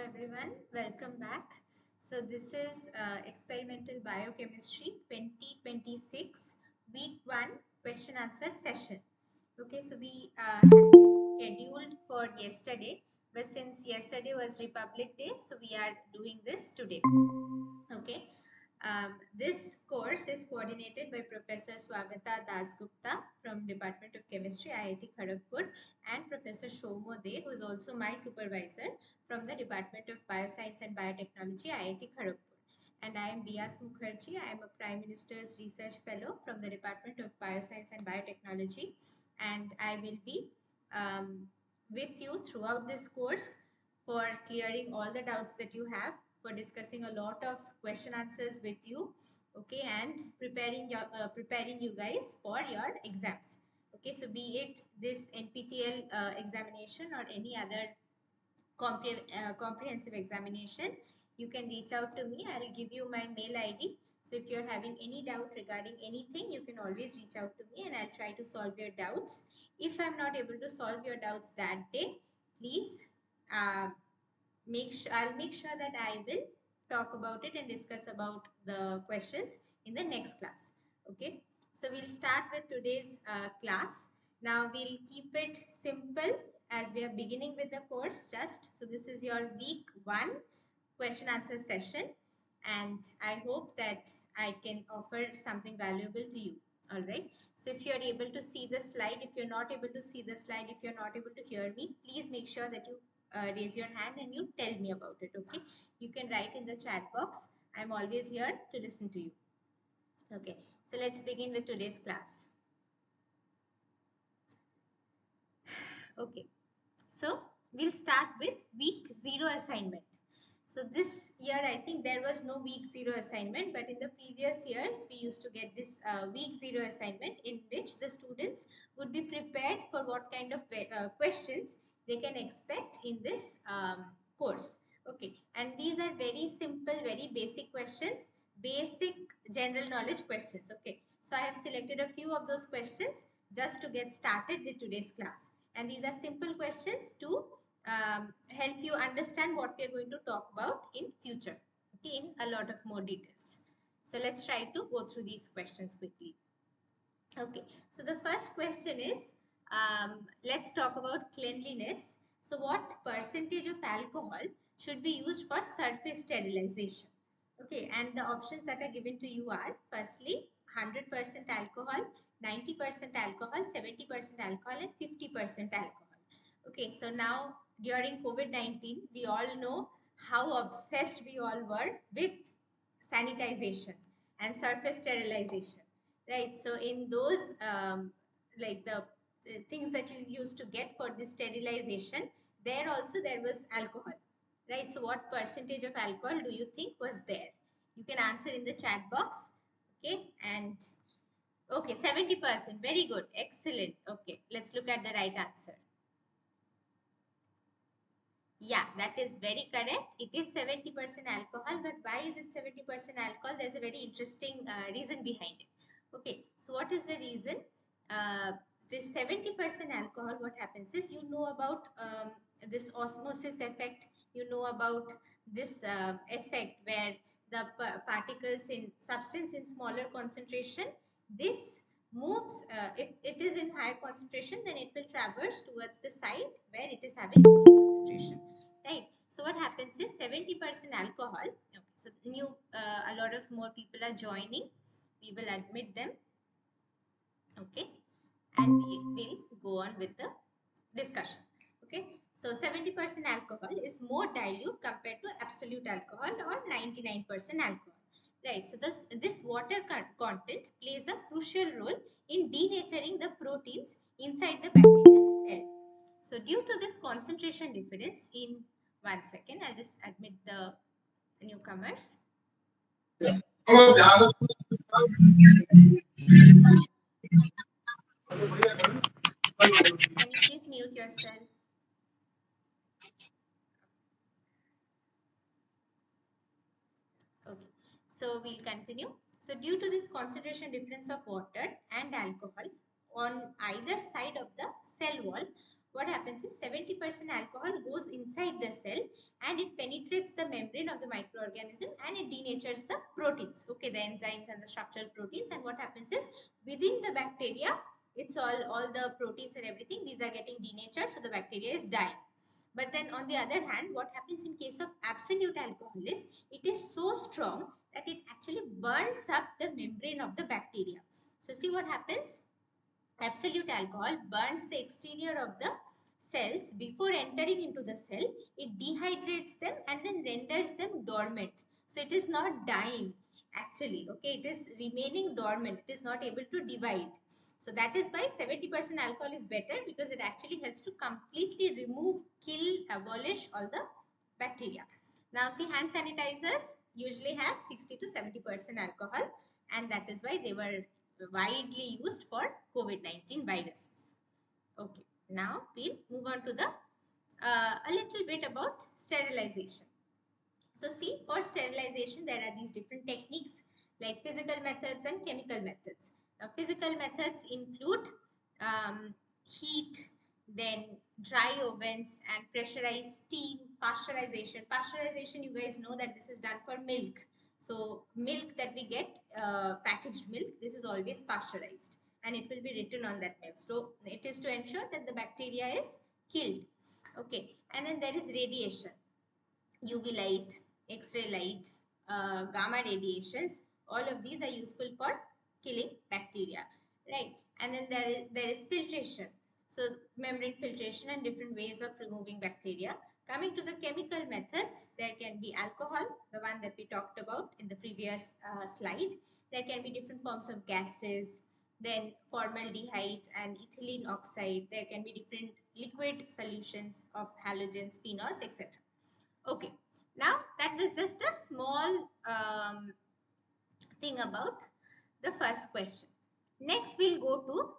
everyone, welcome back. So this is Experimental Biochemistry 2026 week 1 question answer session. Okay, so we had scheduled for yesterday, but since yesterday was Republic Day, so we are doing this today. Okay. This course is coordinated by Professor Swagata Dasgupta from Department of Chemistry, IIT Kharagpur, and Professor Shomo De, who is also my supervisor from the Department of Bioscience and Biotechnology, IIT Kharagpur. And I am Beas Mukherjee. I am a Prime Minister's Research Fellow from the Department of Bioscience and Biotechnology, and I will be with you throughout this course for clearing all the doubts that you have, for discussing a lot of question answers with you, okay, and preparing you guys for your exams. Okay, so be it this NPTEL examination or any other comprehensive examination, you can reach out to me. I'll give you my mail ID. So if you're having any doubt regarding anything, you can always reach out to me and I'll try to solve your doubts. If I'm not able to solve your doubts that day, please I'll make sure that I will talk about it and discuss about the questions in the next class. Okay, so we'll start with today's class. Now we'll keep it simple as we are beginning with the course. So this is your week 1 question answer session, and I hope that I can offer something valuable to you. All right, so if you're able to see the slide, if you're not able to see the slide, if you're not able to hear me, please make sure that you raise your hand and you tell me about it. Okay, you can write in the chat box. I'm always here to listen to you. Okay, so let's begin with today's class. Okay, so we'll start with week 0 assignment. So this year I think there was no week 0 assignment, but in the previous years we used to get this week 0 assignment, in which the students would be prepared for what kind of questions they can expect in this course. Okay, and these are very simple, very basic questions, basic general knowledge questions. Okay, so I have selected a few of those questions just to get started with today's class, and these are simple questions to help you understand what we are going to talk about in future, okay, in a lot of more details. So let's try to go through these questions quickly. Okay, so the first question is, let's talk about cleanliness. So what percentage of alcohol should be used for surface sterilization? Okay, and the options that are given to you are, firstly, 100% alcohol, 90% alcohol, 70% alcohol, and 50% alcohol. Okay, so now during COVID-19, we all know how obsessed we all were with sanitization and surface sterilization, right? So in those like the things that you used to get for the sterilization, there also there was alcohol, right? So what percentage of alcohol do you think was there? You can answer in the chat box. Okay, and okay, 70%, very good, excellent. Okay, let's look at the right answer. Yeah, that is very correct. It is 70% alcohol, but why is it 70% alcohol? There's a very interesting reason behind it. Okay, so what is the reason? This 70% alcohol, what happens is, you know about this osmosis effect, you know about this effect where the particles in substance in smaller concentration, this moves, if it is in higher concentration, then it will traverse towards the side where it is having lower concentration, right? So what happens is 70% alcohol. Okay, so a lot of more people are joining, we will admit them. Okay, and we will go on with the discussion. Okay, so 70% alcohol is more dilute compared to absolute alcohol or 99% alcohol, right? So this water content plays a crucial role in denaturing the proteins inside the bacterial cell. So due to this concentration difference, in 1 second, I'll just admit the newcomers. Can you please mute yourself? Okay, so we'll continue. So due to this concentration difference of water and alcohol on either side of the cell wall, what happens is 70% alcohol goes inside the cell and it penetrates the membrane of the microorganism and it denatures the proteins, okay, the enzymes and the structural proteins. And what happens is within the bacteria, it's all the proteins and everything, these are getting denatured, so the bacteria is dying. But then on the other hand, what happens in case of absolute alcohol is it is so strong that it actually burns up the membrane of the bacteria. So see what happens? Absolute alcohol burns the exterior of the cells before entering into the cell. It dehydrates them and then renders them dormant. So it is not dying actually, okay, it is remaining dormant, it is not able to divide. So that is why 70% alcohol is better, because it actually helps to completely remove, kill, abolish all the bacteria. Now see, hand sanitizers usually have 60 to 70% alcohol, and that is why they were widely used for COVID-19 viruses. Okay, now we'll move on to the a little bit about sterilization. So see, for sterilization there are these different techniques like physical methods and chemical methods. Now physical methods include heat, then dry ovens and pressurized steam, pasteurization. Pasteurization, you guys know that this is done for milk. So milk that we get, packaged milk, this is always pasteurized and it will be written on that milk. So it is to ensure that the bacteria is killed. Okay, and then there is radiation. UV light, X-ray light, gamma radiations, all of these are useful for killing bacteria, right? And then there is filtration. So membrane filtration and different ways of removing bacteria. Coming to the chemical methods, there can be alcohol, the one that we talked about in the previous slide. There can be different forms of gases, then formaldehyde and ethylene oxide. There can be different liquid solutions of halogens, phenols, etc. Okay, now that was just a small thing about the first question. Next, we'll go to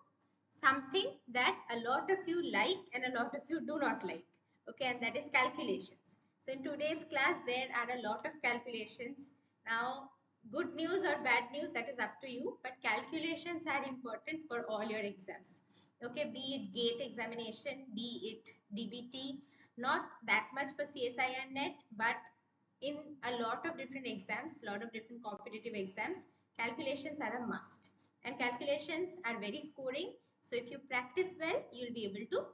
something that a lot of you like and a lot of you do not like. Okay, and that is calculations. So in today's class, there are a lot of calculations. Now, good news or bad news, that is up to you. But calculations are important for all your exams. Okay, be it GATE examination, be it DBT, not that much for CSIR net, but in a lot of different exams, a lot of different competitive exams, calculations are a must. And calculations are very scoring. So if you practice well, you'll be able to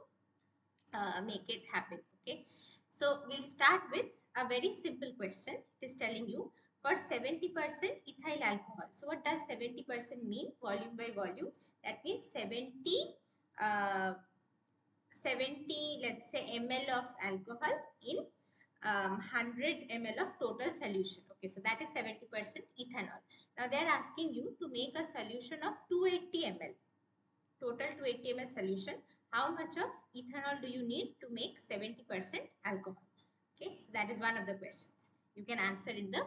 make it happen. Okay. So we'll start with a very simple question. It is telling you for 70% ethyl alcohol. So what does 70% mean? Volume by volume. That means 70, let's say, ml of alcohol in 100 ml of total solution. Okay, so that is 70% ethanol. Now they are asking you to make a solution of 280 ml. Total 280 ml solution. How much of ethanol do you need to make 70% alcohol? Okay, so that is one of the questions. You can answer in the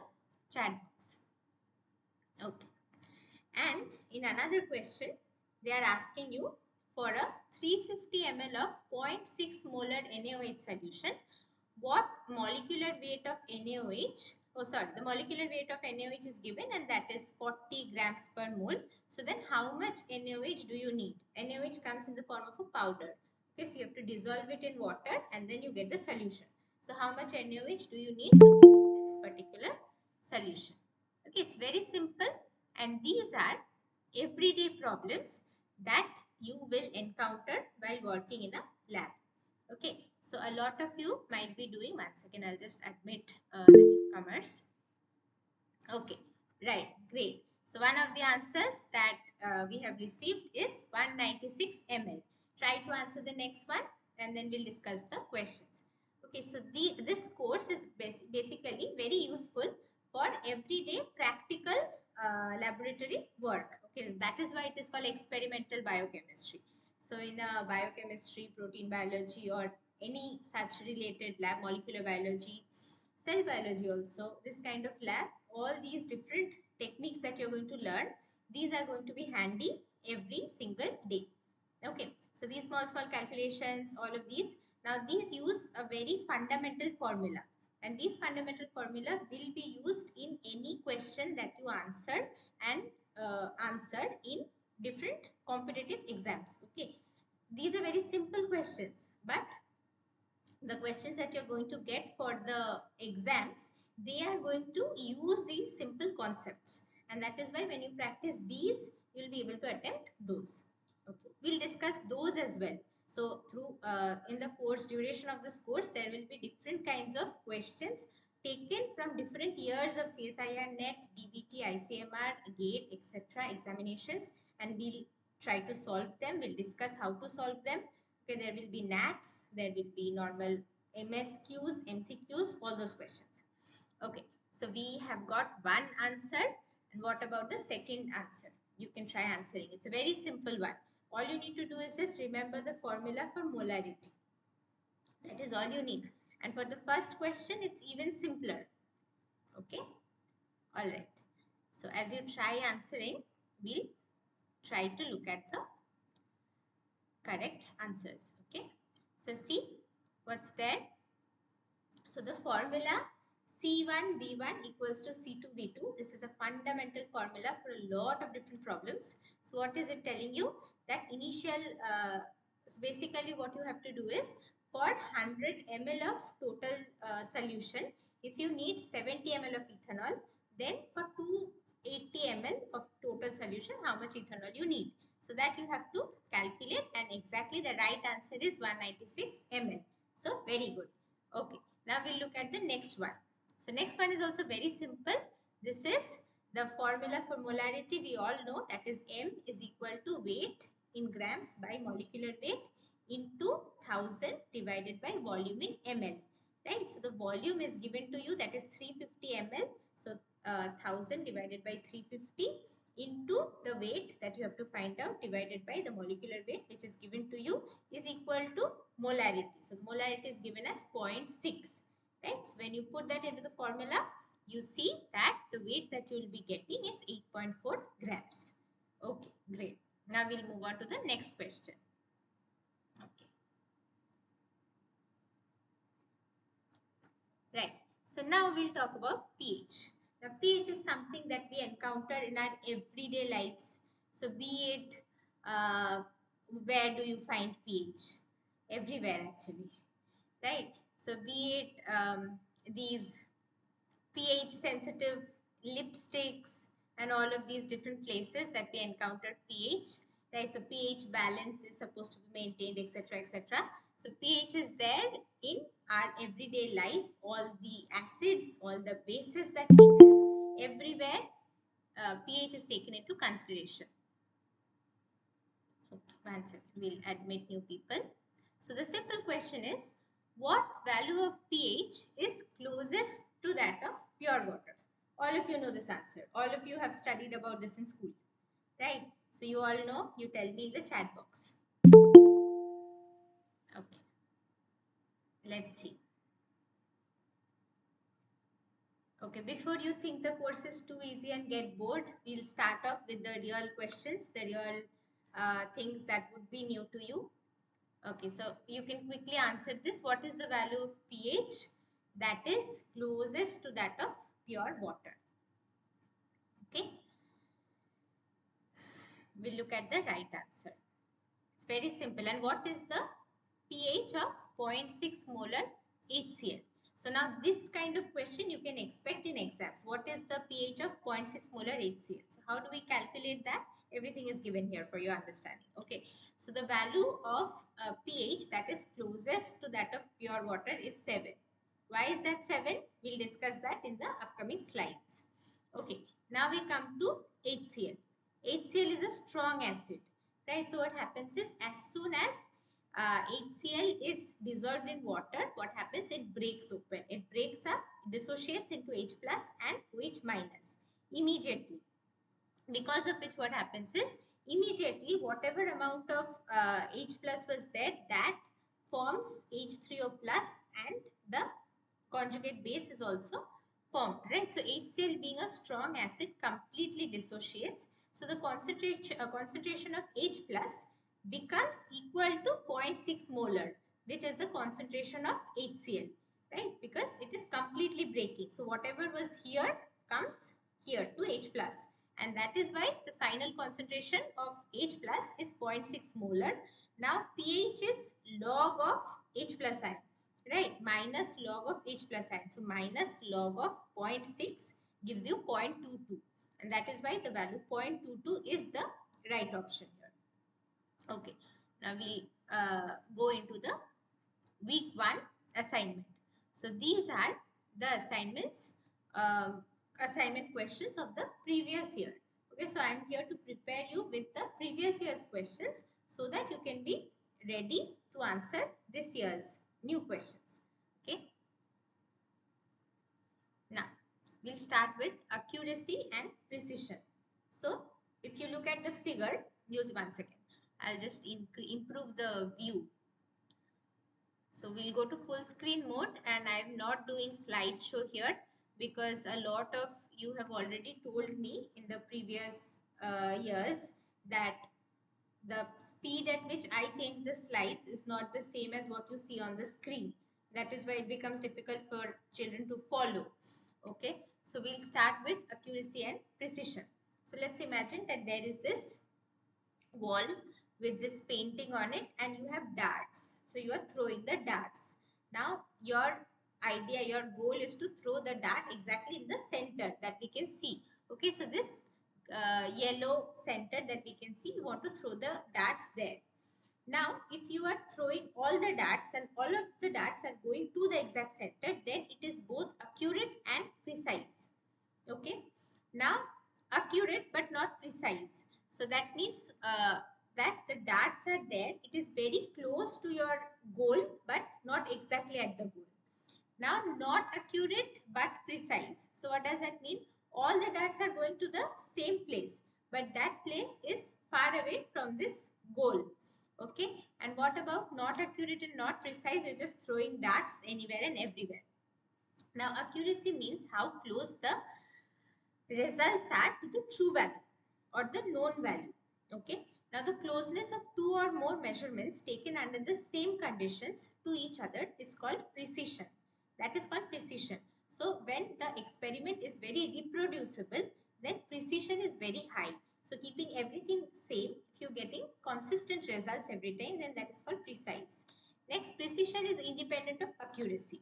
chat box. Okay. And in another question, they are asking you for a 350 ml of 0.6 molar NaOH solution, what molecular weight of NaOH, the molecular weight of NaOH is given and that is 40 grams per mole. So then how much NaOH do you need? NaOH comes in the form of a powder. Okay, so you have to dissolve it in water and then you get the solution. So how much NaOH do you need to make this particular solution? Okay, it's very simple, and these are everyday problems that you will encounter while working in a lab. Okay, so a lot of you might be doing, one second, I'll just admit the newcomers. Okay, right, great. So one of the answers that we have received is 196 ml. Try to answer the next one and then we'll discuss the questions. Okay, so this course is basically very useful for everyday practical laboratory work. Okay, that is why it is called experimental biochemistry. So in biochemistry, protein biology, or any such related lab, molecular biology, cell biology also, this kind of lab, all these different techniques that you're going to learn, these are going to be handy every single day. Okay, so these small calculations, all of these, now these use a very fundamental formula, and these fundamental formula will be used in any question that you answer and answer in different competitive exams. Okay, these are very simple questions, but the questions that you're going to get for the exams, they are going to use these simple concepts, and that is why when you practice these, you'll be able to attempt those. Okay, we'll discuss those as well. So through in the course duration of this course, there will be different kinds of questions taken from different years of CSIR NET, DBT, ICMR, GATE, etc. examinations, and we'll try to solve them. We'll discuss how to solve them. Okay, there will be NATs, there will be normal MSQs, MCQs, all those questions. Okay, so we have got one answer, and what about the second answer? You can try answering. It's a very simple one. All you need to do is just remember the formula for molarity. That is all you need. And for the first question, it's even simpler. Okay, all right. So as you try answering, we'll try to look at the correct answers. Okay, so see what's there. So the formula C1V1 equals to C2V2. This is a fundamental formula for a lot of different problems. So what is it telling you? That initial, so basically what you have to do is, for 100 ml of total solution, if you need 70 ml of ethanol, then for 280 ml of total solution, how much ethanol you need. So that you have to calculate, and exactly the right answer is 196 ml. So very good. Okay. Now we'll look at the next one. So next one is also very simple. This is the formula for molarity. We all know, that is M is equal to weight in grams by molecular weight into 1000 divided by volume in ml. Right? So the volume is given to you, that is 350 ml. So 1000 divided by 350 into the weight that you have to find out divided by the molecular weight, which is given to you, is equal to molarity. So molarity is given as 0.6. Right? So when you put that into the formula, you see that the weight that you will be getting is 8.4 grams. Okay, great. Now we'll move on to the next question. Okay. Right. So now we'll talk about pH. Now pH is something that we encounter in our everyday lives. So be it, where do you find pH? Everywhere actually. Right. So be it these pH sensitive lipsticks and all of these different places that we encounter pH. Right. So pH balance is supposed to be maintained, etc., etc. So pH is there in our everyday life. All the acids, all the bases that we have, everywhere pH is taken into consideration. Okay, one second. We'll admit new people. So the simple question is, what value of pH is closest to that of pure water? All of you know this answer. All of you have studied about this in school, right? So you all know. You tell me in the chat box. Okay. Let's see. Okay, before you think the course is too easy and get bored, we'll start off with the real questions, the real things that would be new to you. Okay, so you can quickly answer this. What is the value of pH that is closest to that of pure water? Okay, we'll look at the right answer. It's very simple. And what is the pH of 0.6 molar HCl? So now this kind of question you can expect in exams. What is the pH of 0.6 molar HCl? So how do we calculate that? Everything is given here for your understanding. Okay. So the value of pH that is closest to that of pure water is 7. Why is that 7? We'll discuss that in the upcoming slides. Okay. Now we come to HCl. HCl is a strong acid. Right. So what happens is, as soon as HCl is dissolved in water, what happens? It breaks open. It breaks up, dissociates into H plus and OH minus immediately. Because of which what happens is, immediately whatever amount of H plus was there, that forms H3O plus, and the conjugate base is also formed, right? So HCl, being a strong acid, completely dissociates. So the concentration of H plus becomes equal to 0.6 molar, which is the concentration of HCl, right? Because it is completely breaking. So whatever was here comes here to H plus. And that is why the final concentration of H plus is 0.6 molar. Now pH is log of H plus ion, right? Minus log of H plus ion. So minus log of 0.6 gives you 0.22, and that is why the value 0.22 is the right option here. Okay, now we go into the week 1 assignment. So these are the assignments, assignment questions of the previous year. Okay, so I am here to prepare you with the previous year's questions so that you can be ready to answer this year's new questions. Okay, now we'll start with accuracy and precision. So if you look at the figure, use 1 second. I'll just improve the view. So we'll go to full screen mode, and I'm not doing slideshow here because a lot of you have already told me in the previous years that the speed at which I change the slides is not the same as what you see on the screen. That is why it becomes difficult for children to follow. Okay, so we'll start with accuracy and precision. So let's imagine that there is this wall with this painting on it, and you have darts. So you are throwing the darts. Now your idea, your goal is to throw the dart exactly in the center that we can see. Okay, so this yellow center that we can see, you want to throw the darts there. Now if you are throwing all the darts and all of the darts are going to the exact center, then it is both accurate and precise. Okay, now accurate but not precise. So that means that the darts are there. It is very close to your goal, but not exactly at the goal. Now, not accurate but precise. So what does that mean? All the darts are going to the same place, but that place is far away from this goal. Okay. And what about not accurate and not precise? You're just throwing darts anywhere and everywhere. Now, accuracy means how close the results are to the true value or the known value. Okay. Now the closeness of two or more measurements taken under the same conditions to each other is called precision. That is called precision. So when the experiment is very reproducible, then precision is very high. So keeping everything same, if you're getting consistent results every time, then that is called precise. Next, precision is independent of accuracy.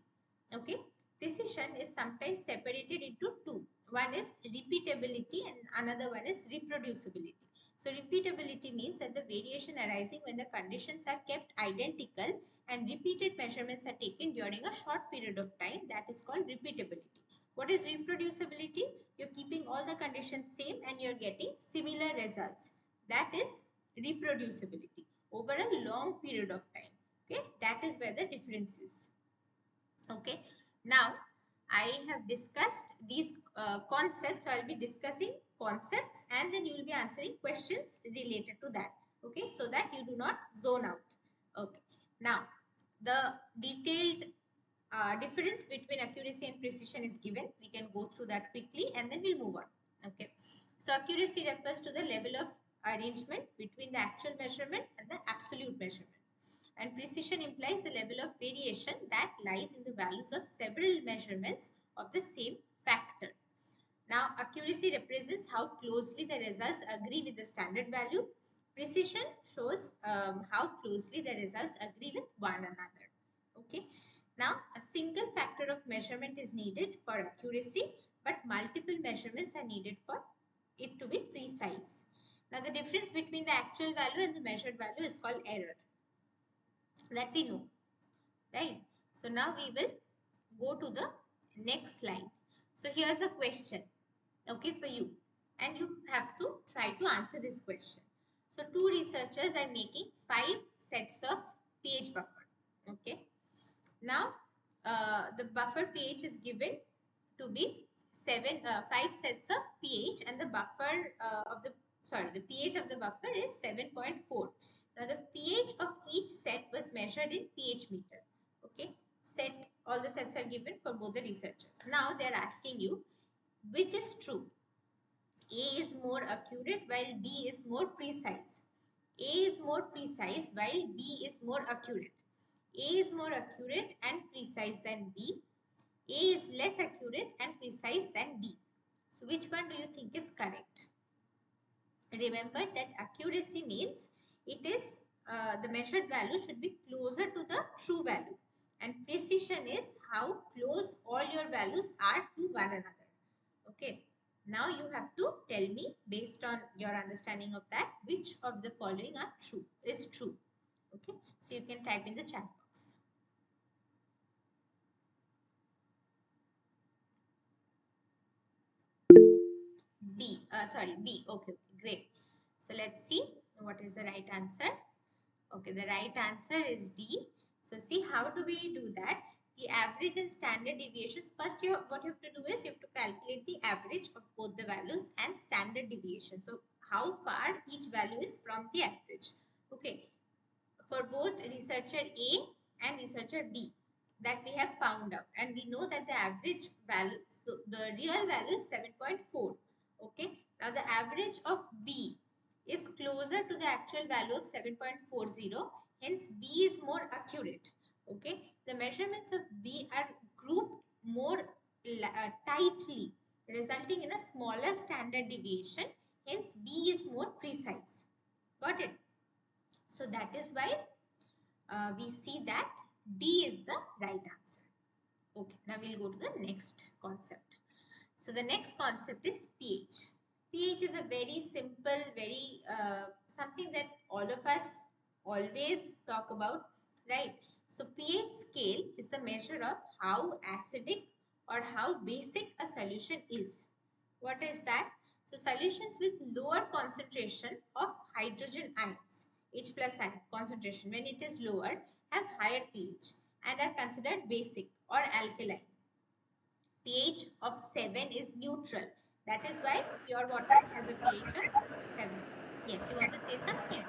Okay. Precision is sometimes separated into two. One is repeatability and another one is reproducibility. So repeatability means that the variation arising when the conditions are kept identical and repeated measurements are taken during a short period of time, that is called repeatability. What is reproducibility? You're keeping all the conditions same and you're getting similar results. That is reproducibility over a long period of time. Okay, that is where the difference is. Okay, now I have discussed these concepts. So I'll be discussing concepts and then you will be answering questions related to that. Okay, so that you do not zone out. Okay, now the detailed difference between accuracy and precision is given. We can go through that quickly and then we'll move on. Okay, so accuracy refers to the level of arrangement between the actual measurement and the absolute measurement. And precision implies the level of variation that lies in the values of several measurements of the same factor. Now, accuracy represents how closely the results agree with the standard value. Precision shows how closely the results agree with one another. Okay. Now, a single factor of measurement is needed for accuracy, but multiple measurements are needed for it to be precise. Now, the difference between the actual value and the measured value is called error. That we know, right? So now we will go to the next slide. So here's a question, okay, for you, and you have to try to answer this question. So two researchers are making 5 sets of pH buffer. Okay, now the buffer pH is given to be 5 sets of pH, and the buffer the pH of the buffer is 7.4. Now the pH of each set was measured in pH meter. Okay, all the sets are given for both the researchers. Now they are asking you which is true. A is more accurate while B is more precise. A is more precise while B is more accurate. A is more accurate and precise than B. A is less accurate and precise than B. So which one do you think is correct? Remember that accuracy means it is the measured value should be closer to the true value. And precision is how close all your values are to one another. Okay. Now you have to tell me, based on your understanding of that, which of the following is true. Okay. So you can type in the chat box. B. Okay, great. So let's see what is the right answer. Okay, the right answer is D. So see, how do we do that? The average and standard deviations. First, what you have to do is you have to calculate the average of both the values and standard deviation. So how far each value is from the average. Okay, for both researcher A and researcher B, that we have found out, and we know that the average value, so the real value is 7.4. Okay, now the average of B is closer to the actual value of 7.40, hence B is more accurate. Okay, the measurements of B are grouped more tightly, resulting in a smaller standard deviation, hence B is more precise. Got it? So that is why we see that D is the right answer. Okay, now we'll go to the next concept. So the next concept is pH. pH is a very simple, very something that all of us always talk about, right? So pH scale is the measure of how acidic or how basic a solution is. What is that? So solutions with lower concentration of hydrogen ions, H plus ion concentration, when it is lower, have higher pH and are considered basic or alkaline. pH of 7 is neutral. That is why pure water has a pH of 7. Yes, you want to say something?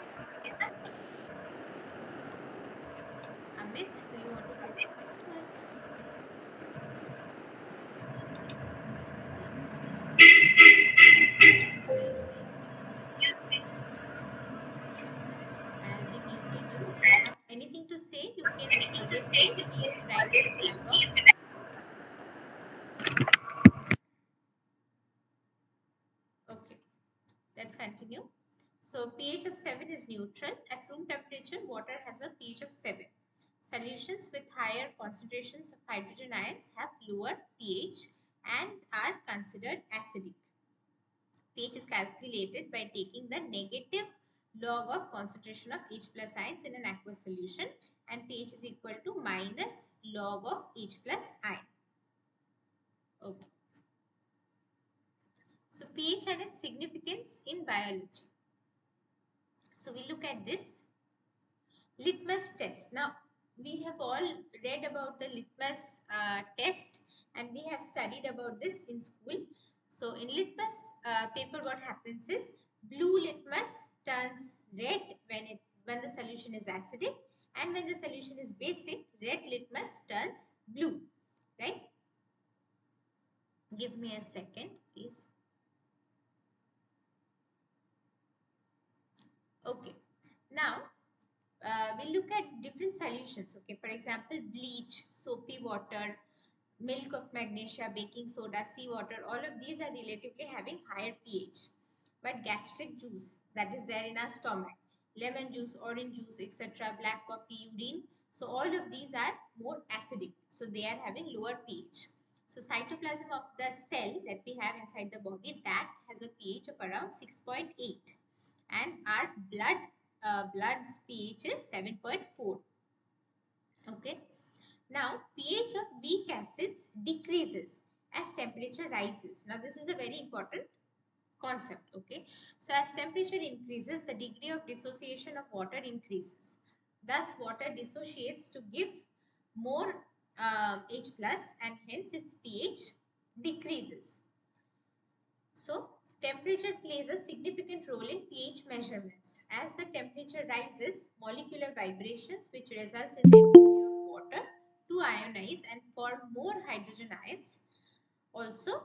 Amit, do you want to say something to us? I'll be muting you. If you have anything to say, you can always say. You can write in the chat box. Okay, let's continue. So pH of 7 is neutral. At room temperature, water has a pH of 7. Solutions with higher concentrations of hydrogen ions have lower pH and are considered acidic. pH is calculated by taking the negative log of concentration of H plus ions in an aqueous solution, and pH is equal to minus log of H plus ion. Okay. So pH and its significance in biology. So we look at this litmus test. Now we have all read about the litmus test, and we have studied about this in school. So in litmus paper, what happens is blue litmus turns red when the solution is acidic, and when the solution is basic, red litmus turns blue. Right? Give me a second, please. Okay. Now we'll look at different solutions. Okay, for example, bleach, soapy water, milk of magnesia, baking soda, seawater, all of these are relatively having higher pH. But gastric juice that is there in our stomach, lemon juice, orange juice, etc., black coffee, urine, so all of these are more acidic. So they are having lower pH. So cytoplasm of the cell that we have inside the body, that has a pH of around 6.8, and our blood's pH is 7.4. Okay. Now, pH of weak acids decreases as temperature rises. Now, this is a very important concept. Okay. So, as temperature increases, the degree of dissociation of water increases. Thus, water dissociates to give more H plus, and hence its pH decreases. So, temperature plays a significant role in pH measurements. As the temperature rises, molecular vibrations, which results in the ability of water to ionize and form more hydrogen ions, also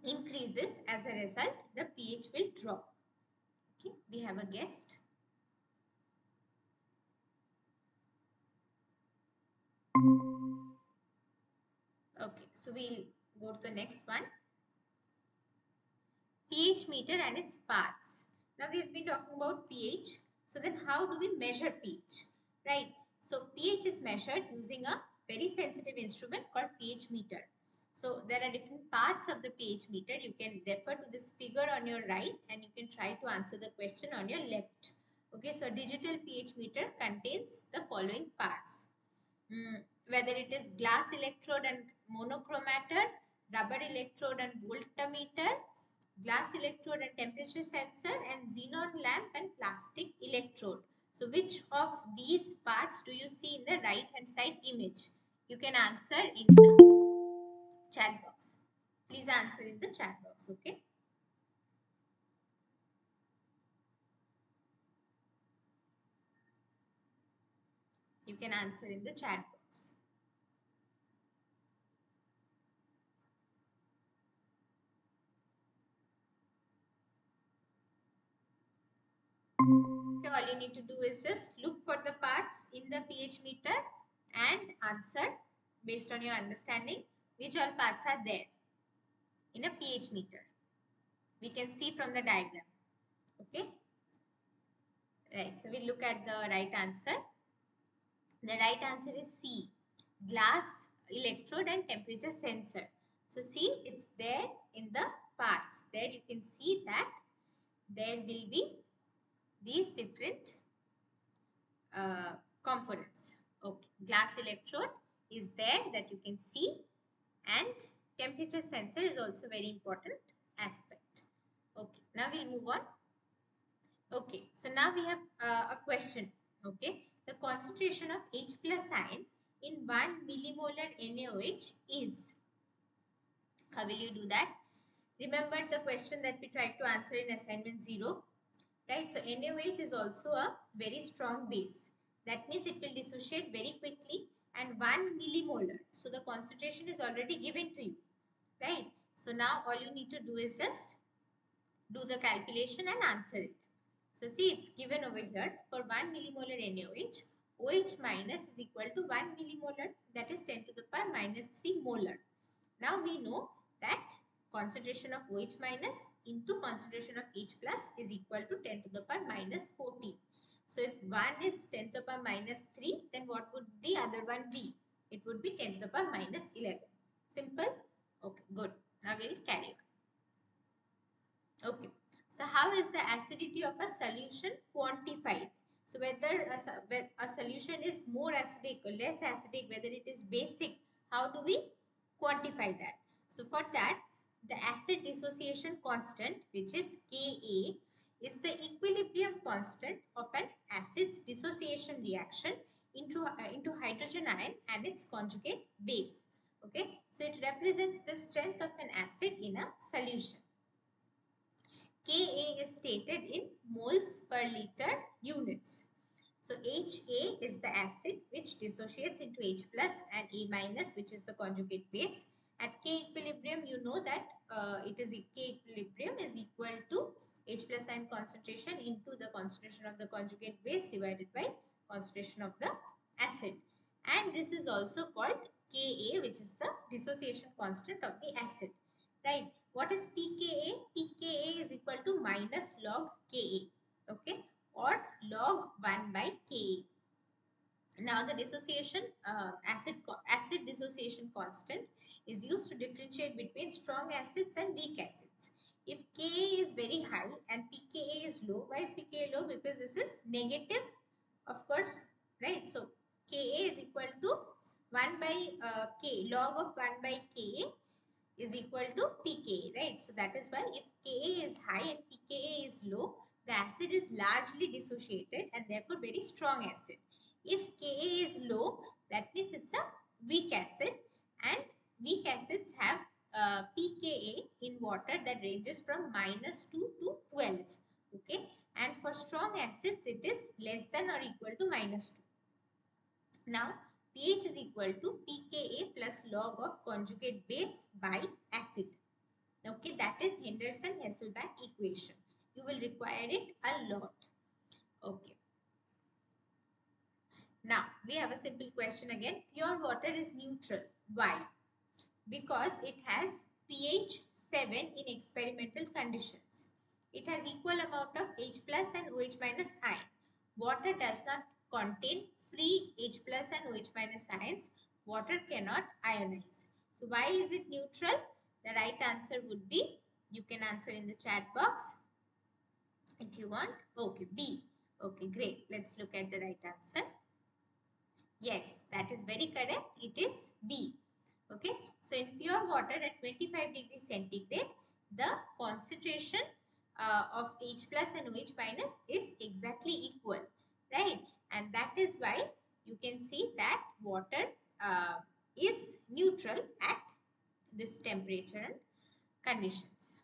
increases. As a result, the pH will drop. Okay, we have a guest. Okay, so we'll go to the next one. pH meter and its parts. Now we have been talking about pH. So then how do we measure pH, right? So pH is measured using a very sensitive instrument called pH meter. So there are different parts of the pH meter. You can refer to this figure on your right and you can try to answer the question on your left. Okay, so digital pH meter contains the following parts. Whether it is glass electrode and monochromator, rubber electrode and voltmeter, glass electrode and temperature sensor, and xenon lamp and plastic electrode. So which of these parts do you see in the right hand side image? You can answer in the chat box. Please answer in the chat box, okay? You can answer in the chat box. Okay, all you need to do is just look for the parts in the pH meter and answer based on your understanding which all parts are there in a pH meter. We can see from the diagram. Okay. Right. So we look at the right answer. The right answer is C. Glass electrode and temperature sensor. So see, it's there in the parts. There you can see that there will be these different components. Okay. Glass electrode is there that you can see, and temperature sensor is also very important aspect. Okay. Now we'll move on. Okay, so now we have a question. Okay, the concentration of H plus ion in 1 millimolar NaOH is. How will you do that? Remember the question that we tried to answer in assignment 0, right? So NaOH is also a very strong base. That means it will dissociate very quickly and 1 millimolar. So the concentration is already given to you, right? So now all you need to do is just do the calculation and answer it. So see, it's given over here for 1 millimolar NaOH, OH minus is equal to 1 millimolar, that is 10 to the power minus 3 molar. Now we know that concentration of OH minus into concentration of H plus is equal to 10 to the power minus 14. So if 1 is 10 to the power minus 3, then what would the other one be? It would be 10 to the power minus 11. Simple? Okay, good. Now we will carry on. Okay. So how is the acidity of a solution quantified? So whether a solution is more acidic or less acidic, whether it is basic, how do we quantify that? So for that, the acid dissociation constant, which is Ka, is the equilibrium constant of an acid's dissociation reaction into hydrogen ion and its conjugate base. Okay, so it represents the strength of an acid in a solution. Ka is stated in moles per liter units. So Ha is the acid which dissociates into H plus and A minus, which is the conjugate base. At K equilibrium, you know that K equilibrium is equal to H plus ion concentration into the concentration of the conjugate base divided by concentration of the acid. And this is also called Ka, which is the dissociation constant of the acid. Right? What is pKa? pKa is equal to minus log Ka. Okay? Or log 1 by Ka. Now the dissociation acid dissociation constant is used to differentiate between strong acids and weak acids. If Ka is very high and pKa is low, why is pKa low? Because this is negative, of course, right? So Ka is equal to 1 by K, log of 1 by Ka is equal to pKa, right? So that is why if Ka is high and pKa is low, the acid is largely dissociated and therefore very strong acid. If Ka is low, that means it's a weak acid, and weak acids have pKa in water that ranges from minus 2 to 12. Okay, and for strong acids, it is less than or equal to minus 2. Now, pH is equal to pKa plus log of conjugate base by acid. Okay, that is Henderson-Hasselbalch equation. You will require it a lot. Okay. Now, we have a simple question again. Pure water is neutral. Why? Because it has pH 7 in experimental conditions. It has equal amount of H plus and OH minus ion. water does not contain free H plus and OH minus ions. Water cannot ionize. So why is it neutral? The right answer would be, you can answer in the chat box if you want. Okay, B. Okay, great. Let's look at the right answer. Yes, that is very correct. It is B. Okay, so in pure water at 25 degrees centigrade, the concentration of H plus and OH minus is exactly equal, right? And that is why you can see that water is neutral at this temperature and conditions.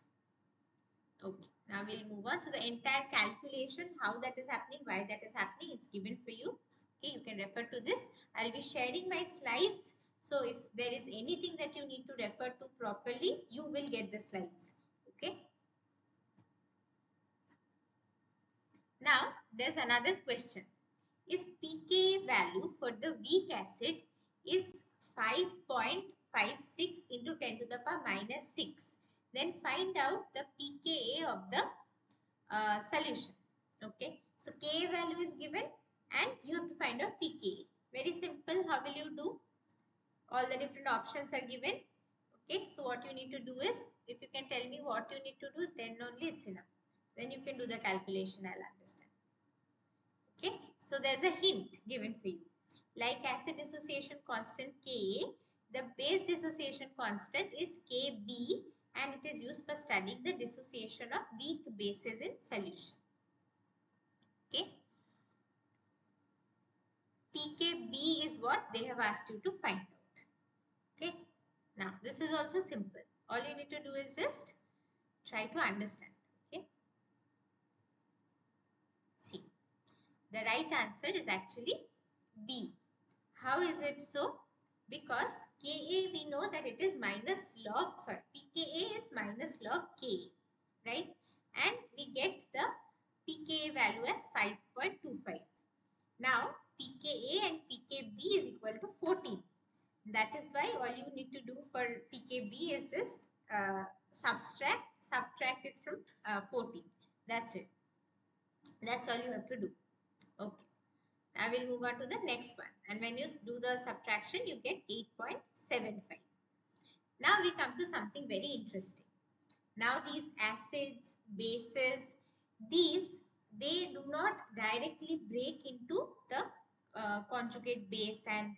Okay, now we'll move on. So the entire calculation, how that is happening, why that is happening, it's given for you. Okay, you can refer to this. I'll be sharing my slides. So if there is anything that you need to refer to properly, you will get the slides. Okay. Now, there's another question. If pKa value for the weak acid is 5.56 into 10 to the power minus 6, then find out the pKa of the solution. Okay, so Ka value is given and you have to find out pKa. Very simple. How will you do? All the different options are given. Okay, so what you need to do is, if you can tell me what you need to do, then only it's enough. Then you can do the calculation, I'll understand. Okay, so there's a hint given for you. Like acid dissociation constant Ka, the base dissociation constant is Kb, and it is used for studying the dissociation of weak bases in solution. Okay, pKb is what they have asked you to find out. Okay, now this is also simple. All you need to do is just try to understand. Okay, see, the right answer is actually B. How is it so? Because Ka, we know that it is minus log, sorry, pKa is minus log Ka, right? And we get the pKa value as 5.25. Now, pKa and pKb is equal to 14. That is why all you need to do for pKb is just subtract it from 14. That's it. That's all you have to do. Okay. Now we'll move on to the next one. And when you do the subtraction, you get 8.75. Now we come to something very interesting. Now these acids, bases, these, they do not directly break into the conjugate base and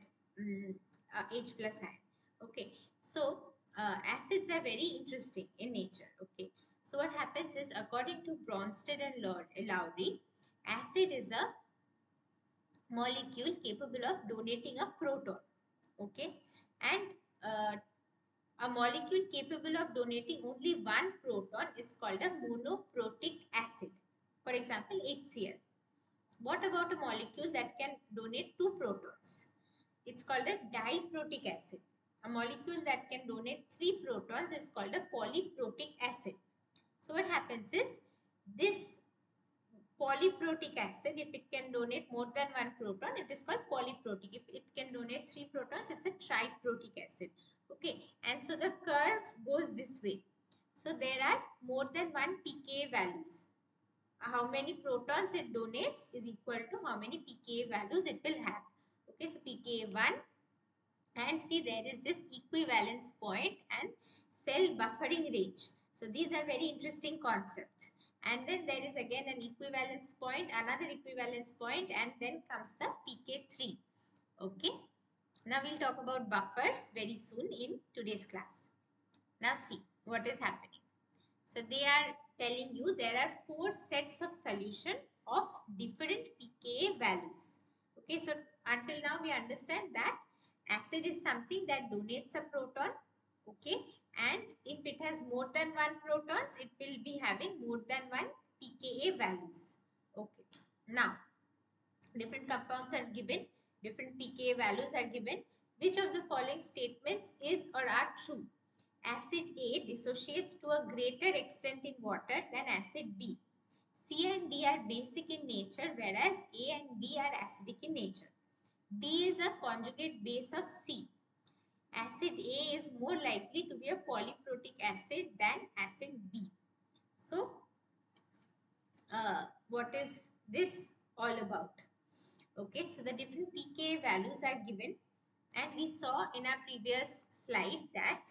H plus ion. Okay. So acids are very interesting in nature. Okay. So what happens is, according to Bronsted and Lowry, acid is a molecule capable of donating a proton. Okay, and a molecule capable of donating only one proton is called a monoprotic acid. For example, HCl. What about a molecule that can donate two protons? It's called a diprotic acid. A molecule that can donate three protons is called a polyprotic acid. So what happens is, this polyprotic acid, if it can donate more than one proton, it is called polyprotic. If it can donate three protons, it's a triprotic acid. Okay, and so the curve goes this way. So there are more than one pKa values. How many protons it donates is equal to how many pKa values it will have. Okay, so pKa 1, and see, there is this equivalence point and cell buffering range. So these are very interesting concepts. And then there is again an equivalence point, another equivalence point, and then comes the pK3. Okay. Now we'll talk about buffers very soon in today's class. Now see what is happening. So they are telling you there are 4 sets of solution of different pKa values. Okay, so until now we understand that acid is something that donates a proton. Okay, and if it has more than one protons, it will be having more than one pKa values. Okay, now different compounds are given, different pKa values are given. Which of the following statements is or are true? Acid A dissociates to a greater extent in water than acid B. C and D are basic in nature, whereas A and B are acidic in nature. D is a conjugate base of C. Acid A is more likely to be a polyprotic acid than acid B. So, what is this all about. Okay, so the different pKa values are given, and we saw in our previous slide that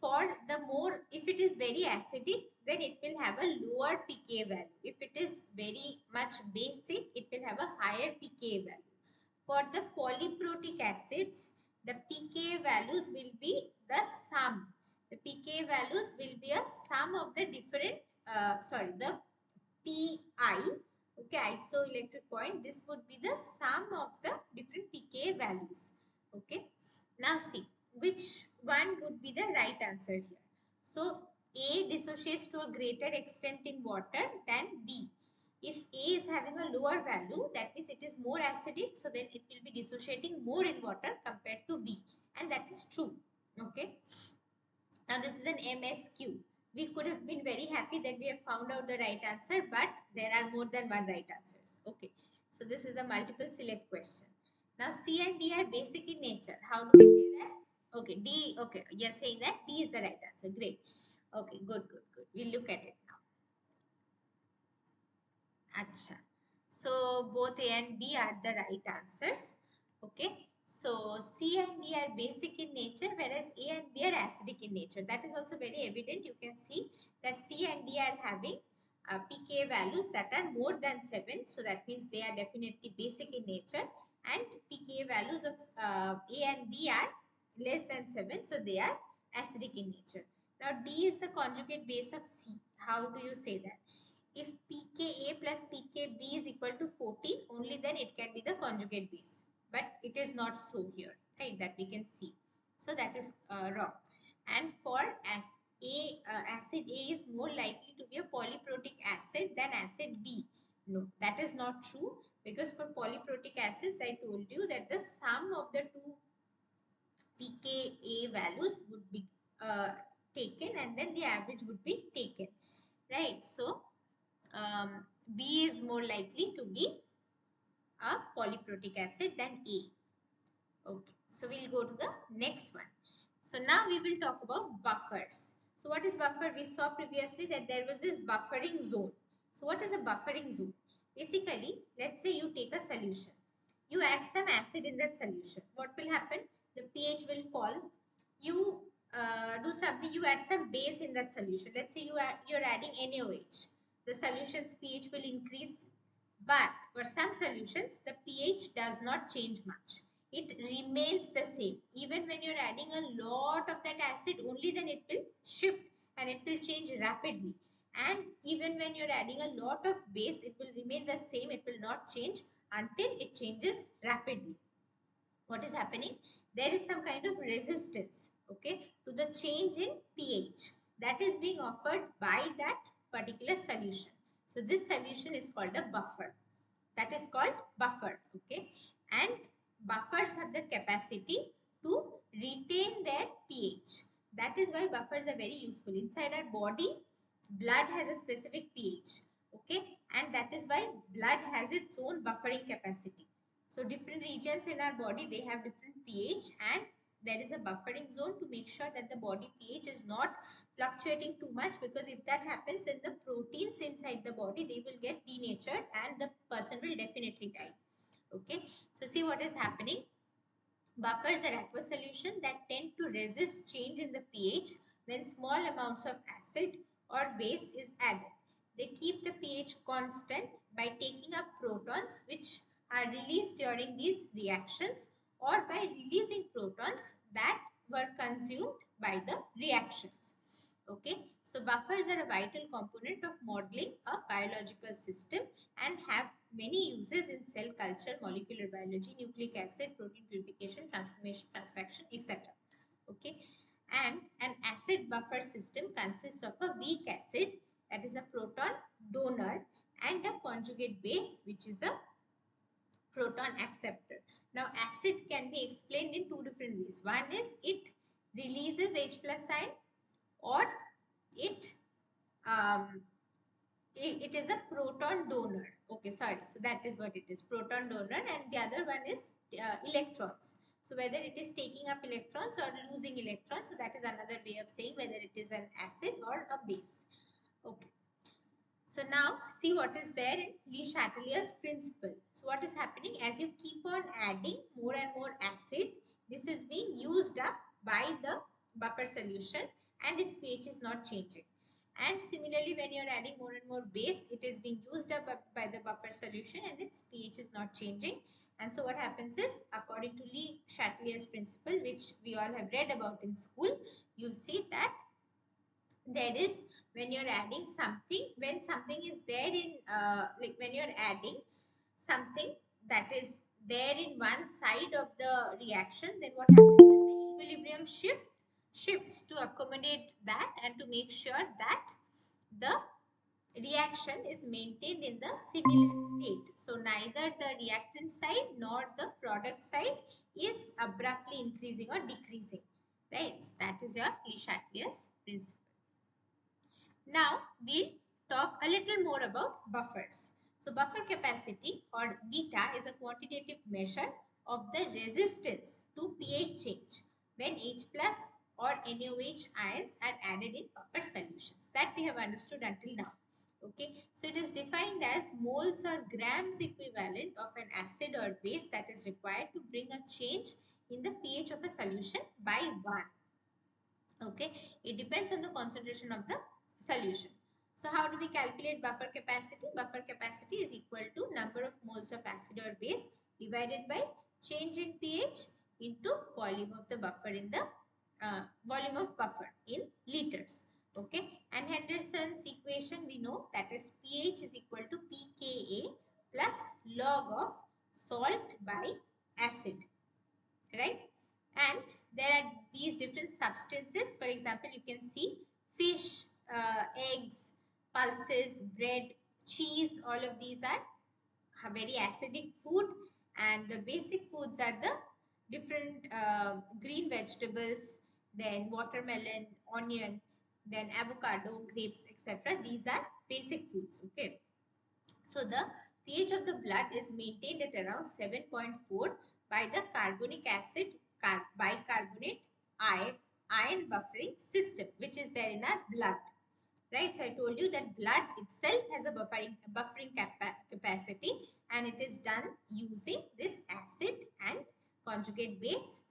for the more, if it is very acidic, then it will have a lower pKa value. If it is very much basic, it will have a higher pKa value. For the polyprotic acids, the pKa values will be the sum. The pKa values will be a sum of the different, the Pi, okay, isoelectric point, this would be the sum of the different pKa values. Okay, now see which one would be the right answer here. So A dissociates to a greater extent in water than B. If A is having a lower value, that means it is more acidic, so then it will be dissociating more in water compared to B, and that is true. Okay, now this is an MSQ. We could have been very happy that we have found out the right answer, but there are more than one right answers. Okay, so this is a multiple select question. Now C and D are basic in nature. How do we say that? Okay, D. Okay, you're saying that D is the right answer. Great. Okay, good. We'll look at it now. Acha. So both A and B are the right answers. Okay. So C and D are basic in nature, whereas A and B are acidic in nature. That is also very evident. You can see that C and D are having pKa values that are more than 7. So that means they are definitely basic in nature. And pKa values of A and B are less than 7. So they are acidic in nature. Now D is the conjugate base of C. How do you say that? If pKa plus pKb is equal to 40, only then it can be the conjugate base. But it is not so here, right? That we can see. So that is wrong. And for acid A is more likely to be a polyprotic acid than acid B. No, that is not true, because for polyprotic acids, I told you that the sum of the two pKa values would be taken, and then the average would be taken, right? So B is more likely to be a polyprotic acid than A. Okay, so we'll go to the next one. So now we will talk about buffers. So what is buffer? We saw previously that there was this buffering zone. So what is a buffering zone? Basically, let's say you take a solution. You add some acid in that solution. What will happen? The pH will fall. You do something, you add some base in that solution. Let's say you're adding NaOH. The solution's pH will increase. But for some solutions, the pH does not change much. It remains the same. Even when you're adding a lot of that acid, only then it will shift and it will change rapidly. And even when you're adding a lot of base, it will remain the same. It will not change until it changes rapidly. What is happening? There is some kind of resistance, okay, to the change in pH that is being offered by that particular solution. So this solution is called a buffer. That is called buffer, okay. And buffers have the capacity to retain their pH. That is why buffers are very useful. Inside our body, blood has a specific pH, okay, and that is why blood has its own buffering capacity. So different regions in our body, they have different pH, and there is a buffering zone to make sure that the body pH is not fluctuating too much, because if that happens, then the proteins inside the body, they will get denatured and the person will definitely die. Okay, so see what is happening. Buffers are aqueous solutions that tend to resist change in the pH when small amounts of acid or base is added. They keep the pH constant by taking up protons which are released during these reactions, or by releasing protons that were consumed by the reactions. Okay, so buffers are a vital component of modeling a biological system and have many uses in cell culture, molecular biology, nucleic acid, protein purification, transformation, transfaction, etc. Okay, and an acid buffer system consists of a weak acid, that is a proton donor, and a conjugate base, which is a proton acceptor. Now acid can be explained in two different ways. One is it releases H plus ion, or it it is a proton donor. Okay, sorry, so that is what it is, proton donor, and the other one is electrons. So whether it is taking up electrons or losing electrons, so that is another way of saying whether it is an acid or a base. Okay, So now see what is there in Le Chatelier's principle. So what is happening as you keep on adding more and more acid, this is being used up by the buffer solution and its pH is not changing. And similarly, when you are adding more and more base, it is being used up by the buffer solution and its pH is not changing. And so what happens is, according to Le Chatelier's principle, which we all have read about in school, you'll see that there is, when you're adding something, when something is there in like when you're adding something that is there in one side of the reaction, then what happens is the equilibrium shifts to accommodate that and to make sure that the reaction is maintained in the similar state. So neither the reactant side nor the product side is abruptly increasing or decreasing, right? So that is your Le Chatelier's principle. Now we'll talk a little more about buffers. So buffer capacity, or beta, is a quantitative measure of the resistance to pH change when H plus or NaOH ions are added in buffer solutions. That we have understood until now. Okay, so it is defined as moles or grams equivalent of an acid or base that is required to bring a change in the pH of a solution by 1. Okay, it depends on the concentration of the solution. So how do we calculate buffer capacity? Buffer capacity is equal to number of moles of acid or base divided by change in pH into volume of the buffer in the volume of buffer in liters. Okay, and Henderson's equation we know, that is pH is equal to pKa plus log of salt by acid, right? And there are these different substances. For example, you can see fish, eggs, pulses, bread, cheese, all of these are very acidic food, and the basic foods are the different green vegetables, then watermelon, onion, then avocado, grapes, etc. These are basic foods. Okay, so the pH of the blood is maintained at around 7.4 by the carbonic acid bicarbonate ion buffering system, which is there in our blood. Right, so I told you that blood itself has a buffering capacity, and it is done using this acid and conjugate base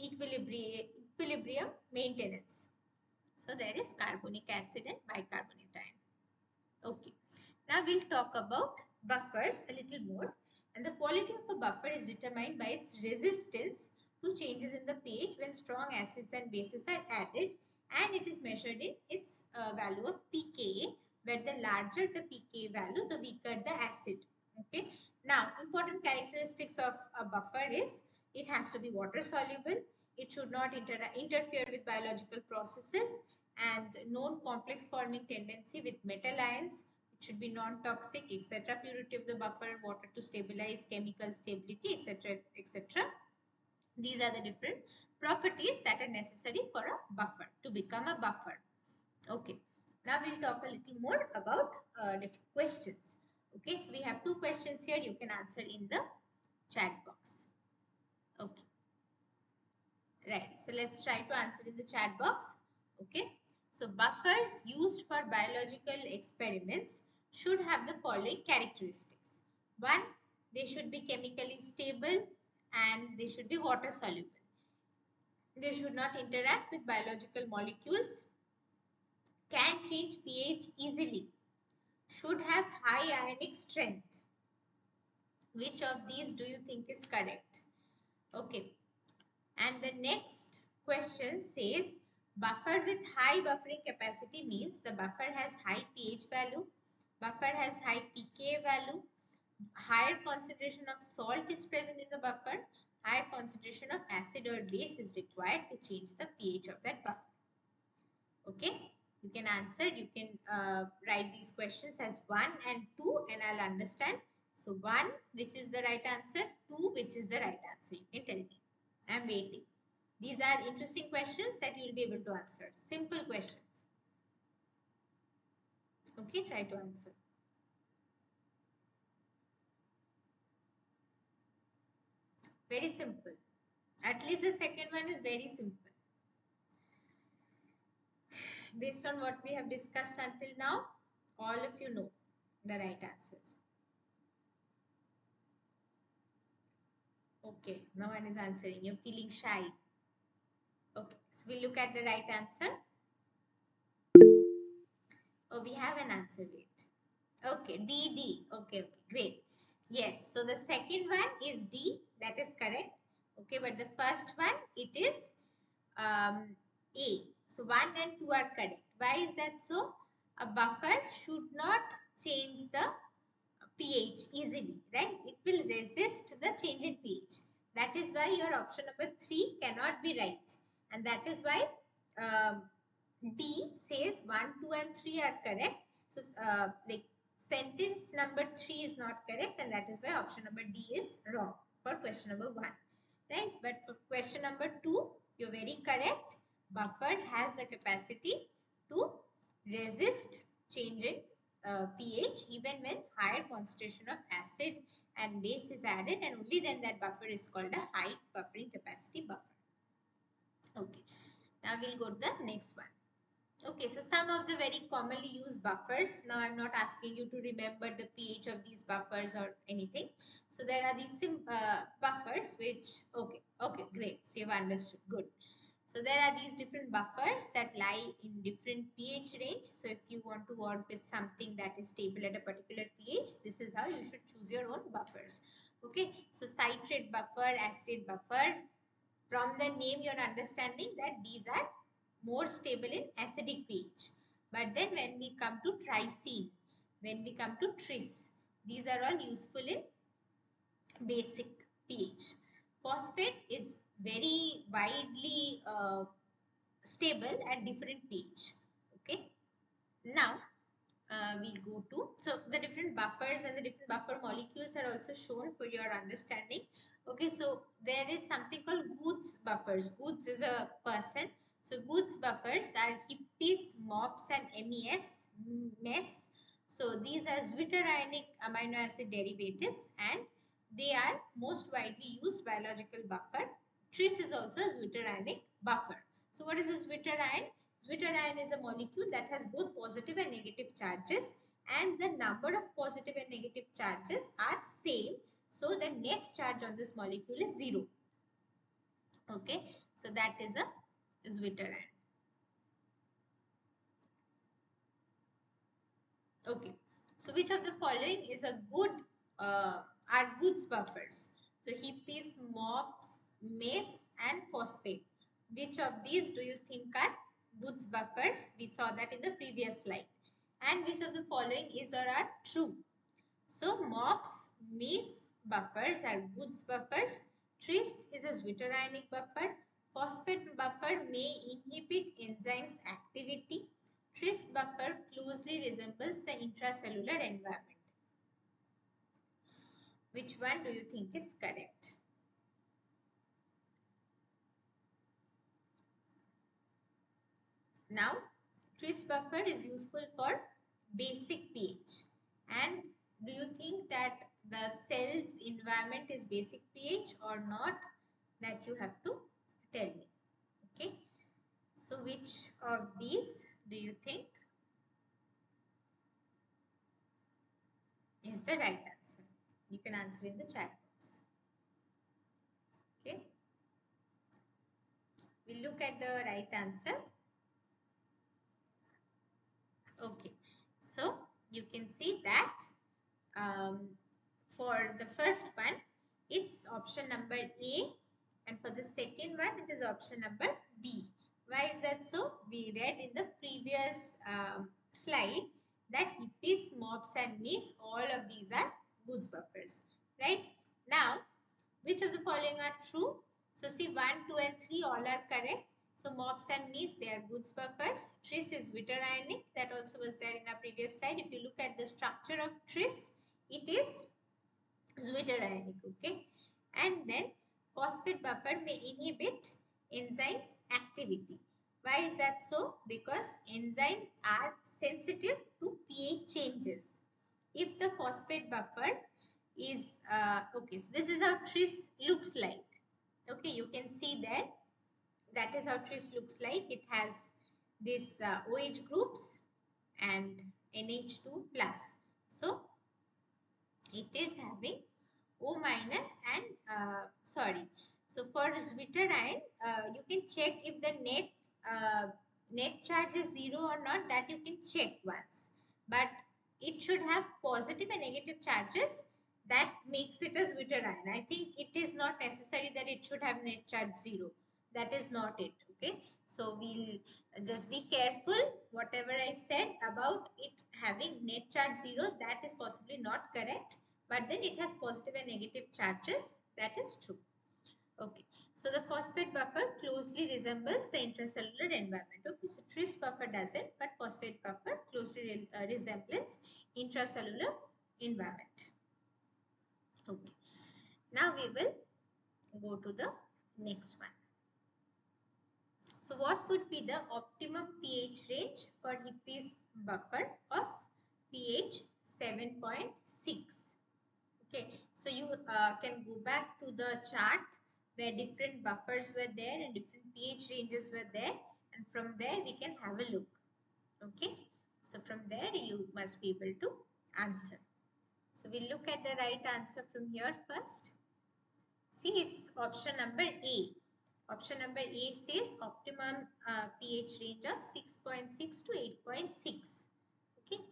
equilibrium maintenance. So there is carbonic acid and bicarbonate ion. Okay, now we'll talk about buffers a little more. And the quality of a buffer is determined by its resistance to changes in the pH when strong acids and bases are added, and it is measured in its value of pKa, where the larger the pKa value, the weaker the acid. Okay. Now, important characteristics of a buffer is it has to be water soluble, it should not interfere with biological processes, and known complex forming tendency with metal ions. It should be non-toxic, etc. Purity of the buffer, water to stabilize, chemical stability, etc., etc. These are the different properties that are necessary for a buffer to become a buffer. Okay. Now we'll talk a little more about different questions. Okay. So we have two questions here. You can answer in the chat box. Okay. Right. So let's try to answer in the chat box. Okay. So buffers used for biological experiments should have the following characteristics. One, they should be chemically stable and they should be water soluble. They should not interact with biological molecules, can change pH easily, should have high ionic strength. Which of these do you think is correct? Okay. And the next question says, buffer with high buffering capacity means the buffer has high pH value, buffer has high pKa value, higher concentration of salt is present in the buffer, higher concentration of acid or base is required to change the pH of that buffer. Okay, you can answer, you can write these questions as 1 and 2 and I'll understand. So 1, which is the right answer, 2, which is the right answer. You can tell me. I'm waiting. These are interesting questions that you will be able to answer. Simple questions. Okay, try to answer. Very simple. At least the second one is very simple. Based on what we have discussed until now. All of you know the right answers. Okay, no one is answering. You're feeling shy. Okay, so we'll look at the right answer. Oh, we have an answer. Wait. Okay, D. Okay, great. Yes, so the second one is D. That is correct. Okay, but the first one, it is A. So 1 and 2 are correct. Why is that so? A buffer should not change the pH easily, right? It will resist the change in pH. That is why your option number 3 cannot be right. And that is why um, D says 1, 2 and 3 are correct. So like sentence number 3 is not correct, and that is why option number D is wrong for question number 1. Right? But for question number 2, you're very correct. Buffer has the capacity to resist change in pH even when higher concentration of acid and base is added, and only then that buffer is called a high buffering capacity buffer. Okay, now we'll go to the next one. Okay, so some of the very commonly used buffers. Now I'm not asking you to remember the pH of these buffers or anything. So there are these buffers which, okay, great. So you've understood, good. So there are these different buffers that lie in different pH range. So if you want to work with something that is stable at a particular pH, this is how you should choose your own buffers. Okay, so citrate buffer, acetate buffer. From the name you're understanding that these are more stable in acidic pH. But then when we come to tricene, when we come to tris, these are all useful in basic pH. Phosphate is very widely stable at different pH. Okay. Now we go to, so the different buffers and the different buffer molecules are also shown for your understanding. Okay, so there is something called Goods buffers. Goods is a person. So Goods buffers are hippies, MOPS and MES. So these are zwitterionic amino acid derivatives, and they are most widely used biological buffer. Tris is also a zwitterionic buffer. So what is a zwitterion? Zwitterion is a molecule that has both positive and negative charges, and the number of positive and negative charges are same. So the net charge on this molecule is 0. Okay, so that is a zwitterion. Okay, so which of the following is a good are Goods buffers? So hippies, MOPS, MES and phosphate. Which of these do you think are Goods buffers? We saw that in the previous slide. And which of the following is or are true? So MOPS, MES buffers are Goods buffers. Tris is a zwitterionic buffer. Phosphate buffer may inhibit enzymes activity. Tris buffer closely resembles the intracellular environment. Which one do you think is correct? Now, Tris buffer is useful for basic pH. And do you think that the cell's environment is basic pH or not? That you have to tell me. Okay. So, which of these do you think is the right answer? You can answer in the chat box. Okay. We'll look at the right answer. Okay. So, you can see that for the first one, it's option number A, and for the second one, it is option number B. Why is that so? We read in the previous slide that hippies, MOPS and MES, all of these are Goods buffers, right? Now, which of the following are true? So see, 1, 2 and 3 all are correct. So MOPS and MES, they are Goods buffers. Tris is zwitterionic. That also was there in our previous slide. If you look at the structure of Tris, it is zwitterionic, okay? And then phosphate buffer may inhibit enzymes activity. Why is that so? Because enzymes are sensitive to pH changes. If the phosphate buffer is, okay, so this is how Tris looks like. Okay, you can see there. That is how Tris looks like. It has these OH groups and NH2 plus. So it is having O minus and sorry. So for zwitterine, you can check if the net charge is 0 or not. That you can check once, but it should have positive and negative charges. That makes it a zwitterine. I think it is not necessary that it should have net charge 0. That is not it. Okay. So we'll just be careful. Whatever I said about it having net charge 0, that is possibly not correct, but then it has positive and negative charges. That is true. Okay. So the phosphate buffer closely resembles the intracellular environment. Okay. So tris buffer doesn't, but phosphate buffer closely resembles intracellular environment. Okay. Now we will go to the next one. So what would be the optimum pH range for Hippe's buffer of pH 7.6? Okay, so you can go back to the chart where different buffers were there and different pH ranges were there, and from there we can have a look. Okay, so from there you must be able to answer. So we'll look at the right answer from here first. See, it's option number A. Option number A says optimum pH range of 6.6 to 8.6. Okay.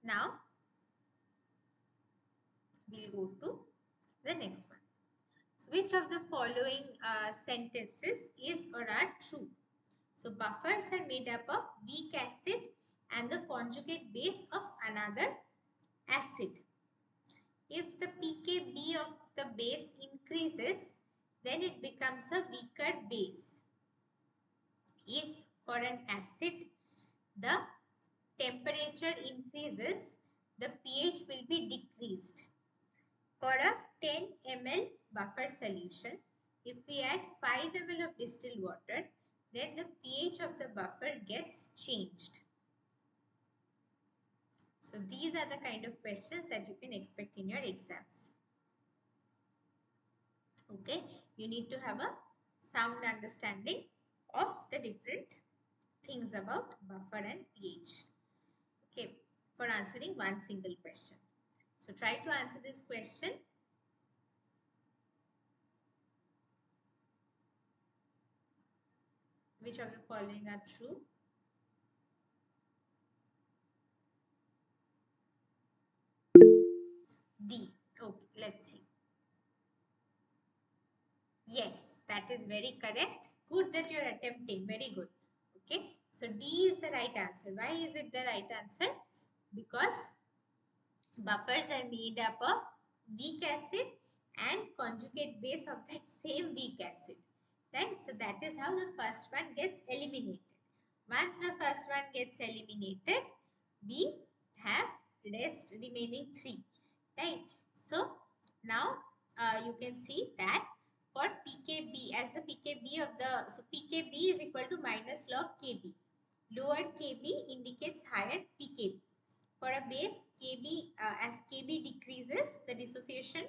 Now, we'll go to the next one. So, which of the following sentences is or are true? So, buffers are made up of weak acid and the conjugate base of another acid. If the pKb of the base increases, then it becomes a weaker base. If for an acid the temperature increases, the pH will be decreased. For a 10 ml buffer solution, if we add 5 ml of distilled water, then the pH of the buffer gets changed. So these are the kind of questions that you can expect in your exams. Okay, you need to have a sound understanding of the different things about buffer and pH. Okay, for answering one single question. So try to answer this question. Which of the following are true? D. Okay, let's see. Yes, that is very correct. Good that you're attempting. Very good. Okay, so D is the right answer. Why is it the right answer? Because buffers are made up of weak acid and conjugate base of that same weak acid. Right? So that is how the first one gets eliminated. Once the first one gets eliminated, we have rest remaining 3. Right? So now you can see that for pKb, as the pKb of the, so pKb is equal to minus log Kb. Lower Kb indicates higher pKb. For a base, Kb, as Kb decreases, the dissociation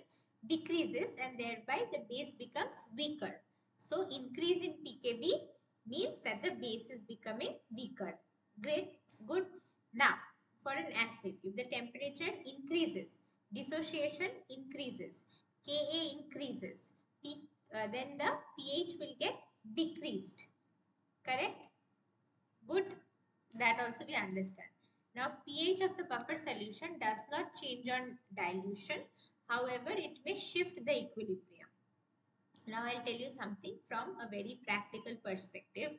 decreases and thereby the base becomes weaker. So increase in pKb means that the base is becoming weaker. Great, good. Now, for an acid, if the temperature increases, dissociation increases, Ka increases, then the pH will get decreased. Correct? Good. That also we understand. Now, pH of the buffer solution does not change on dilution. However, it may shift the equilibrium. Now, I'll tell you something from a very practical perspective.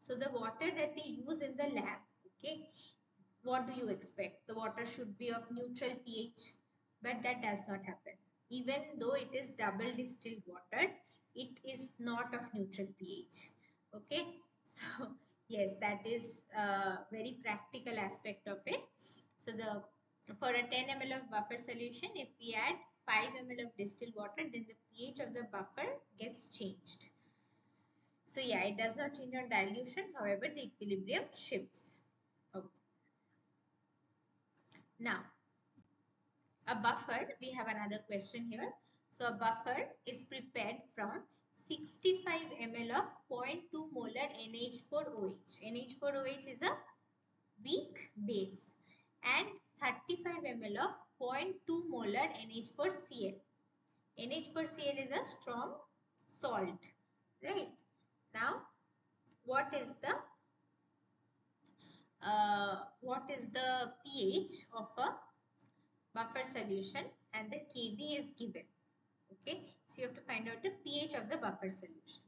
So, the water that we use in the lab, okay, what do you expect? The water should be of neutral pH, but that does not happen. Even though it is double distilled water, it is not of neutral pH. Okay, so yes, that is a very practical aspect of it. So for a 10 ml of buffer solution, if we add 5 ml of distilled water, then the pH of the buffer gets changed. So yeah, it does not change on dilution. However, the equilibrium shifts. Okay. Now, a buffer, we have another question here. So a buffer is prepared from 65 ml of 0.2 molar NH4OH. NH4OH is a weak base and 35 ml of 0.2 molar NH4Cl. NH4Cl is a strong salt, right? Now, what is the pH of a buffer solution, and the Kb is given. Okay, so you have to find out the pH of the buffer solution.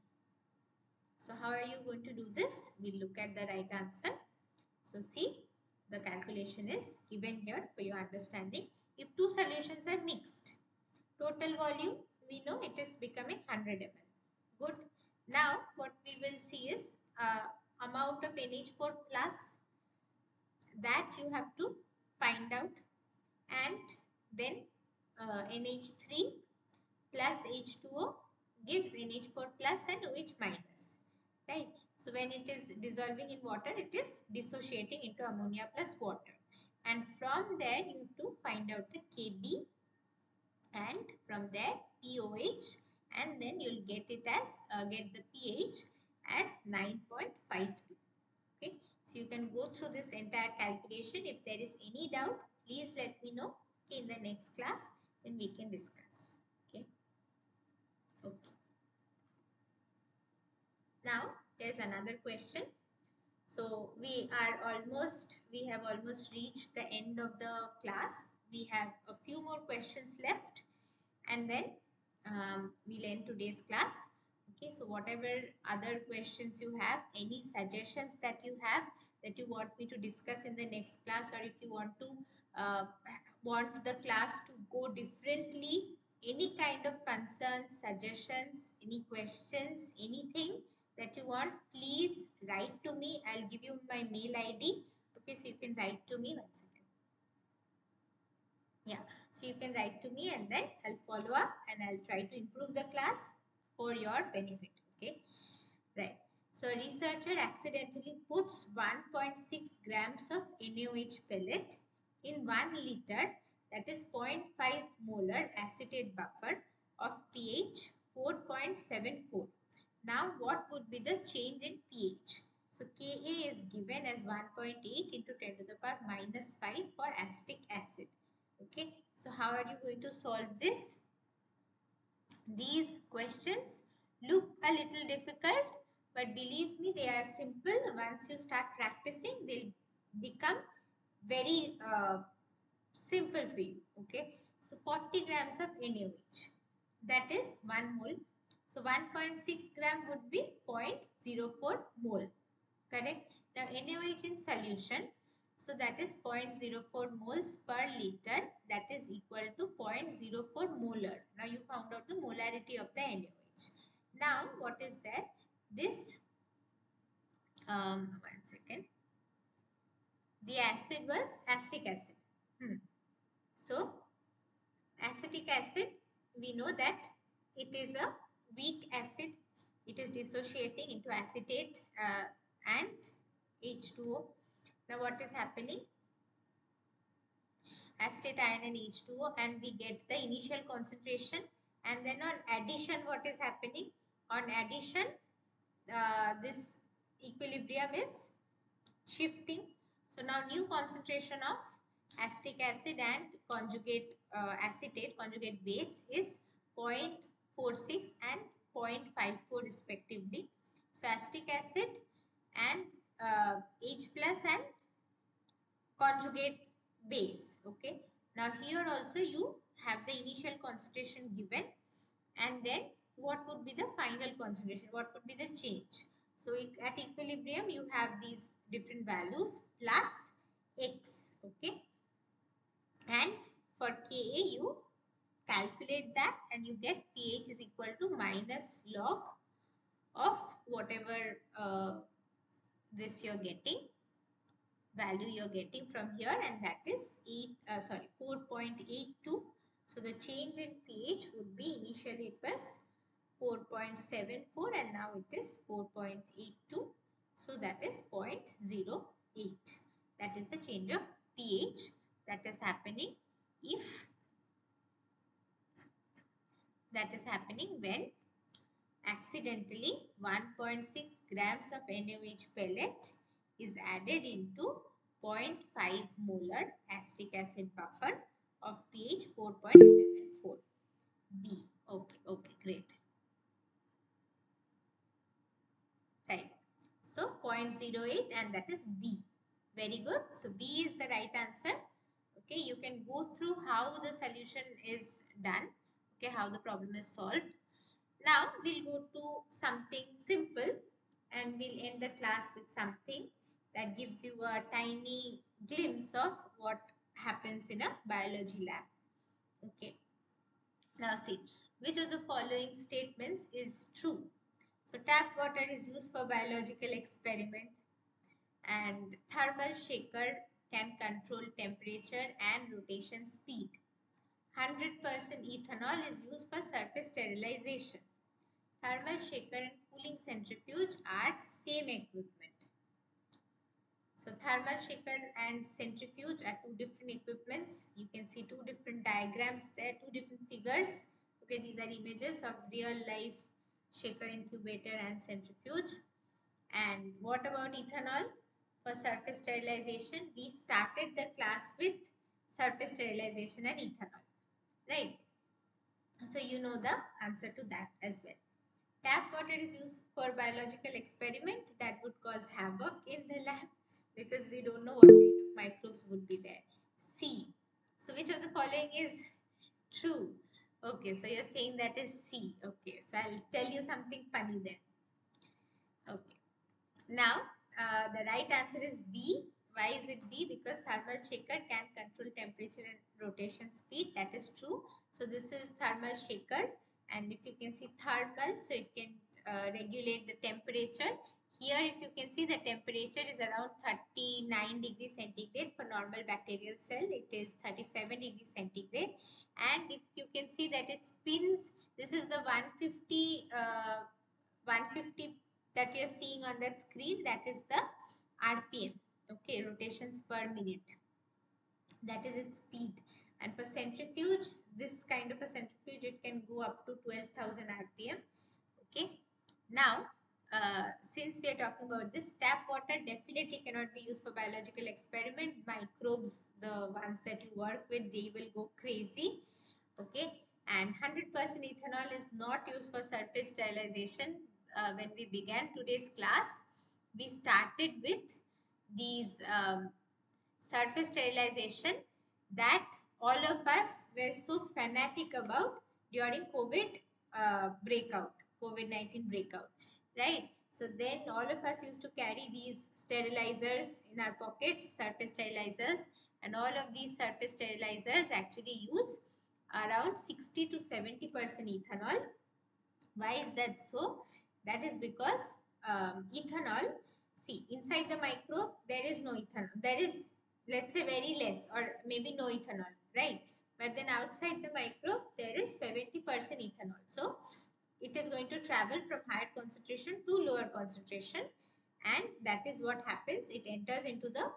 So how are you going to do this? We'll look at the right answer. So see, the calculation is given here for your understanding. If two solutions are mixed, total volume, we know it is becoming 100 ml. Good. Now what we will see is amount of NH4 plus, that you have to find out, and then NH3 plus H2O gives NH4 plus and OH minus, right? So when it is dissolving in water, it is dissociating into ammonia plus water, and from there you have to find out the Kb, and from there pOH, and then you'll get it as get the pH as 9.52. Okay, so you can go through this entire calculation. If there is any doubt, please let me know. Okay, in the next class, then we can discuss. Okay. Okay. Now there's another question. So we have almost reached the end of the class. We have a few more questions left, and then we'll end today's class. Okay, so whatever other questions you have, any suggestions that you have that you want me to discuss in the next class, or if you want to want the class to go differently, any kind of concerns, suggestions, any questions, anything that you want, please write to me. I'll give you my mail ID. Okay, so you can write to me. 1 second. Yeah, so you can write to me, and then I'll follow up and I'll try to improve the class for your benefit. Okay, right. So a researcher accidentally puts 1.6 grams of NaOH pellet in 1 liter, that is 0.5 molar acetate buffer of pH 4.74. Now what would be the change in pH? So Ka is given as 1.8 into 10 to the power minus 5 for acetic acid. Okay, so how are you going to solve this? These questions look a little difficult, but believe me, they are simple. Once you start practicing, they'll become very simple for you. Okay, so 40 grams of NaOH, that is 1 mole. So 1.6 gram would be 0.04 mole. Correct? Now NaOH in solution, so that is 0.04 moles per liter, that is equal to 0.04 molar. Now you found out the molarity of the NaOH. Now what is that? This, 1 second, the acid was acetic acid. So acetic acid, we know that it is a weak acid. It is dissociating into acetate and H2O. Now what is happening? Acetate ion and H2O, and we get the initial concentration, and then on addition, what is happening? On addition, this equilibrium is shifting. So now new concentration of acetic acid and conjugate acetate, conjugate base, is 0.46 and 0.54 respectively. So acetic acid and H plus and conjugate base. Okay, now here also you have the initial concentration given, and then what would be the final concentration, what would be the change. So at equilibrium you have these different values plus x. Okay, and for Ka you calculate that, and you get pH is equal to minus log of whatever this you're getting, value you're getting from here, and that is 4.82. So the change in pH would be, initially it was 4.74 and now it is 4.82. So that is 0.08. That is the change of pH that is happening when accidentally 1.6 grams of NaOH pellet is added into 0.5 molar acetic acid buffer of pH 4.74. B. Okay, great. Right. So 0.08 and that is B. Very good. So B is the right answer. Okay, you can go through how the solution is done. Okay, how the problem is solved. Now we'll go to something simple and we'll end the class with something that gives you a tiny glimpse of what happens in a biology lab. Okay. Now see, which of the following statements is true? So tap water is used for biological experiment and thermal shaker can control temperature and rotation speed. 100% ethanol is used for surface sterilization. Thermal shaker and cooling centrifuge are same equipment. So thermal shaker and centrifuge are two different equipments. You can see two different diagrams there, two different figures. Okay, these are images of real life shaker, incubator and centrifuge. And what about ethanol? For surface sterilization, we started the class with surface sterilization and ethanol, right? So you know the answer to that as well. Tap water is used for biological experiment that would cause havoc in the lab because we don't know what kind of microbes would be there. C. So which of the following is true? Okay, so you're saying that is C. Okay, so I'll tell you something funny then. Okay. Now, the right answer is B. Why is it B? Because thermal shaker can control temperature and rotation speed. That is true. So this is thermal shaker, and if you can see thermal, so it can regulate the temperature. Here, if you can see, the temperature is around 39 degrees centigrade for normal bacterial cell. It is 37 degrees centigrade, and if you can see that it spins, this is the 150 that you're seeing on that screen, that is the RPM, okay, rotations per minute. That is its speed. And for centrifuge, this kind of a centrifuge, it can go up to 12,000 RPM. Okay. Now, since we are talking about this, tap water definitely cannot be used for biological experiment. Microbes, the ones that you work with, they will go crazy. Okay. And 100% ethanol is not used for surface sterilization. When we began today's class, we started with these surface sterilization that all of us were so fanatic about during COVID-19 breakout, right? So then all of us used to carry these sterilizers in our pockets, surface sterilizers, and all of these surface sterilizers actually use around 60 to 70% ethanol. Why is that so? That is because ethanol, see, inside the microbe, there is no ethanol. There is, let's say, very less or maybe no ethanol, right? But then outside the microbe, there is 70% ethanol. So, it is going to travel from higher concentration to lower concentration, and that is what happens. It enters into the,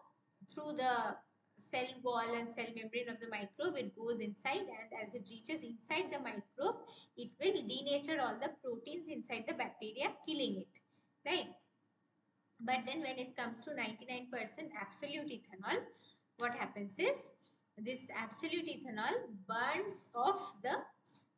through the cell wall and cell membrane of the microbe, it goes inside, and as it reaches inside the microbe, it will denature all the proteins inside the bacteria, killing it, right? But then when it comes to 99% absolute ethanol, what happens is this absolute ethanol burns off the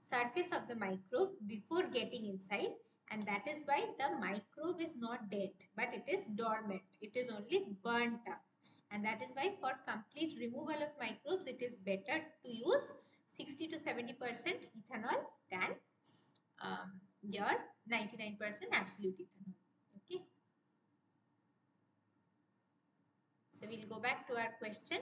surface of the microbe before getting inside, and that is why the microbe is not dead, but it is dormant. It is only burnt up, and that is why for complete removal of microbes, it is better to use 60 to 70% ethanol than your 99% absolute ethanol. Okay. So we'll go back to our question.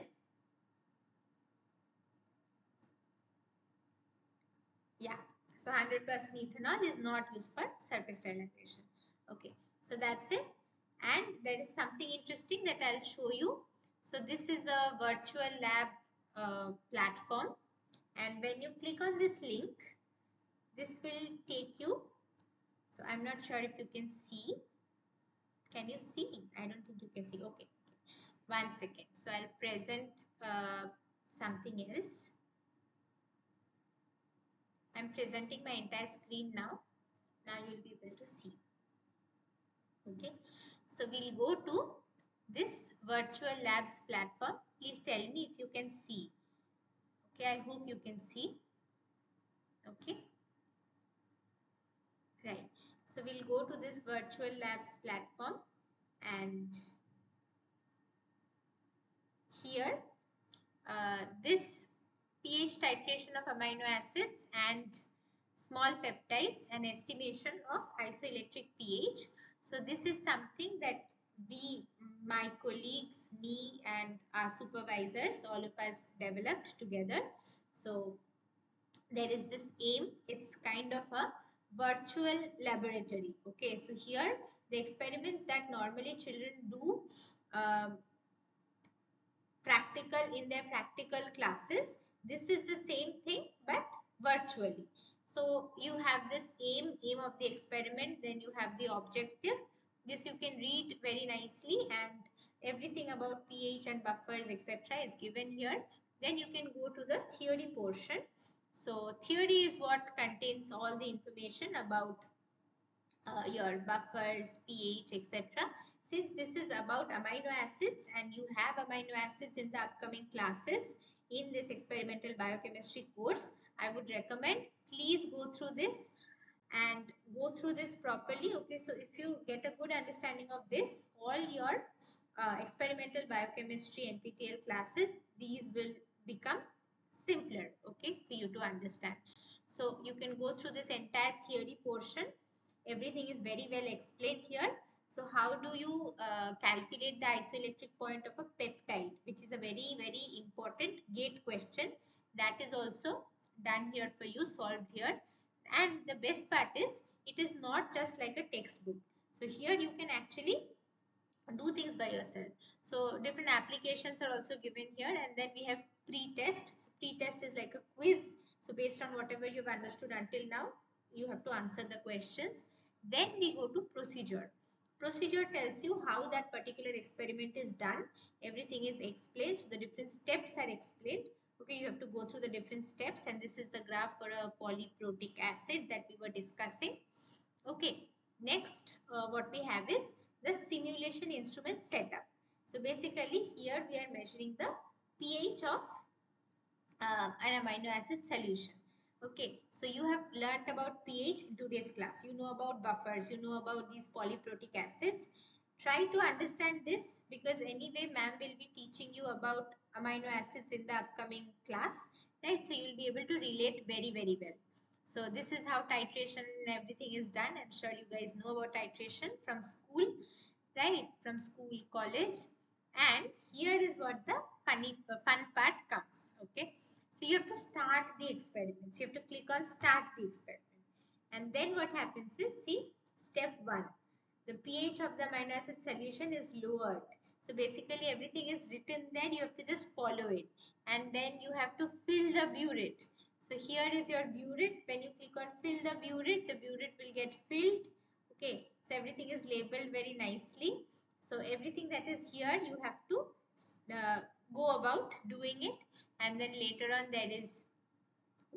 Yeah. So 100% ethanol is not used for surface sterilization. Okay. So that's it. And there is something interesting that I'll show you. So this is a virtual lab platform. And when you click on this link, this will take you. So I'm not sure if you can see. Can you see? I don't think you can see. Okay. 1 second. So I'll present something else. I'm presenting my entire screen now. Now you'll be able to see. Okay. So we'll go to this virtual labs platform. Please tell me if you can see. Okay, I hope you can see. Okay, right. So we'll go to this virtual labs platform, and here this pH titration of amino acids and small peptides and estimation of isoelectric pH. So this is something that we, my colleagues, me and our supervisors, all of us developed together. So there is this aim. It's kind of a virtual laboratory. Okay, so here the experiments that normally children do um, practical in their practical classes, this is the same thing but virtually. So you have this aim of the experiment, then you have the objective. This you can read very nicely, and everything about pH and buffers etc is given here. Then you can go to the theory portion. So theory is what contains all the information about your buffers, pH, etc. Since this is about amino acids and you have amino acids in the upcoming classes in this experimental biochemistry course, I would recommend please go through this and go through this properly. Okay, so if you get a good understanding of this, all your experimental biochemistry NPTEL classes, these will become simpler, okay, for you to understand. So you can go through this entire theory portion. Everything is very well explained here. So how do you calculate the isoelectric point of a peptide, which is a very important gate question. That is also done here for you, solved here. And the best part is it is not just like a textbook. So here you can actually do things by yourself. So different applications are also given here, and then we have pre-test. So pre-test is like a quiz. So based on whatever you've understood until now, you have to answer the questions. Then we go to procedure. Procedure tells you how that particular experiment is done. Everything is explained. So the different steps are explained. Okay, you have to go through the different steps, and this is the graph for a polyprotic acid that we were discussing. Okay, next what we have is the simulation instrument setup. So basically here we are measuring the pH of an amino acid solution. Okay, so you have learnt about pH in today's class. You know about buffers, you know about these polyprotic acids. Try to understand this because anyway ma'am will be teaching you about amino acids in the upcoming class, right? So you'll be able to relate very well. So this is how titration and everything is done. I'm sure you guys know about titration from school, right? From school, college. And here is what the fun part comes. Okay, so you have to start the experiment. So you have to click on start the experiment, and then what happens is, see, step 1, the pH of the amino acid solution is lowered. So basically everything is written there, you have to just follow it, and then you have to fill the burette. So here is your burette. When you click on fill the burette will get filled. Okay, so everything is labeled very nicely. So everything that is here you have to uh, go about doing it, and then later on there is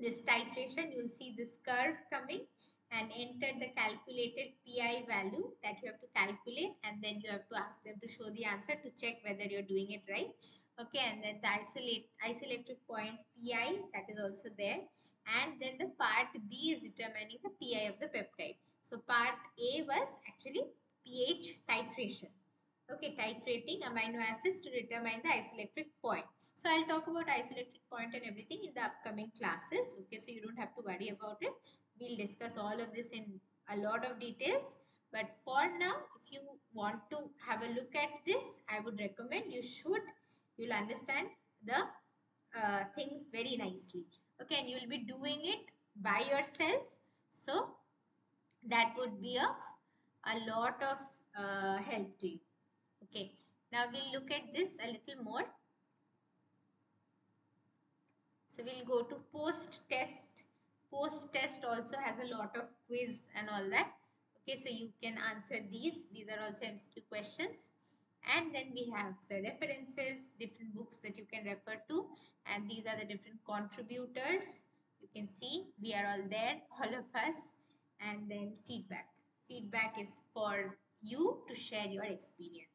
this titration. You will see this curve coming, and enter the calculated PI value that you have to calculate, and then you have to ask them to show the answer to check whether you're doing it right. Okay, and then the isoelectric point PI, that is also there, and then the part B is determining the PI of the peptide. So part A was actually pH titration. Okay, titrating amino acids to determine the isoelectric point. So I'll talk about isoelectric point and everything in the upcoming classes. Okay, so you don't have to worry about it. We'll discuss all of this in a lot of details. But for now, if you want to have a look at this, I would recommend you'll understand the things very nicely. Okay, and you'll be doing it by yourself. So that would be of a lot of help to you. Okay, now we'll look at this a little more. So we'll go to post-test. Post-test also has a lot of quiz and all that. Okay, so you can answer these. These are also MCQ questions. And then we have the references, different books that you can refer to. And these are the different contributors. You can see we are all there, all of us. And then feedback. Feedback is for you to share your experience.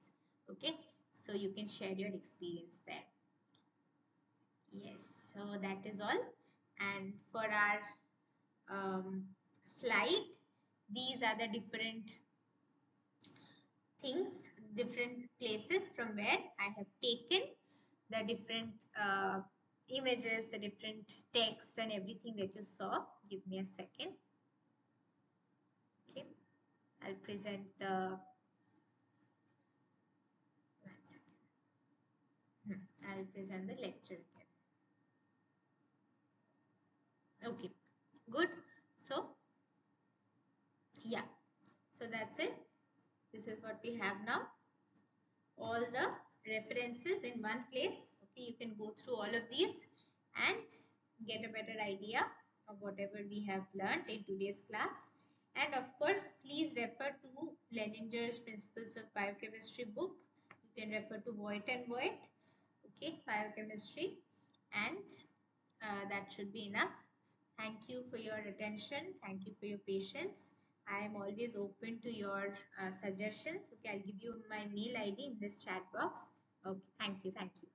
Okay, so you can share your experience there. Yes, so that is all. And for our slide, these are the different things, different places from where I have taken the different images, the different text and everything that you saw. Give me a second. Okay, I'll present the, one second. I'll present the lecture again. Okay, good. So yeah, so that's it. This is what we have now. All the references in one place. Okay, you can go through all of these and get a better idea of whatever we have learned in today's class. And of course, please refer to Leninger's Principles of Biochemistry book. You can refer to Voigt and Voigt, okay, biochemistry, and that should be enough. Thank you for your attention. Thank you for your patience. I am always open to your suggestions. Okay, I'll give you my mail ID in this chat box. Okay, thank you, thank you.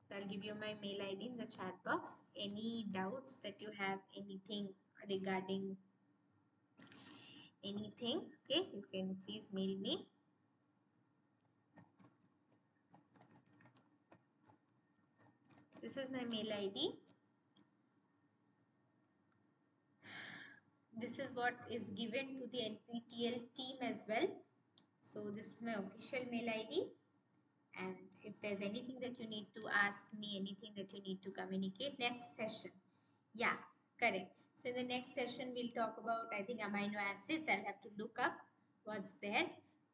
So I'll give you my mail ID in the chat box. Any doubts that you have, anything regarding anything, okay, you can please mail me. This is my mail ID. This is what is given to the NPTEL team as well. So this is my official mail ID. And if there's anything that you need to ask me, anything that you need to communicate, next session. Yeah, correct. So in the next session, we'll talk about, I think, amino acids. I'll have to look up what's there.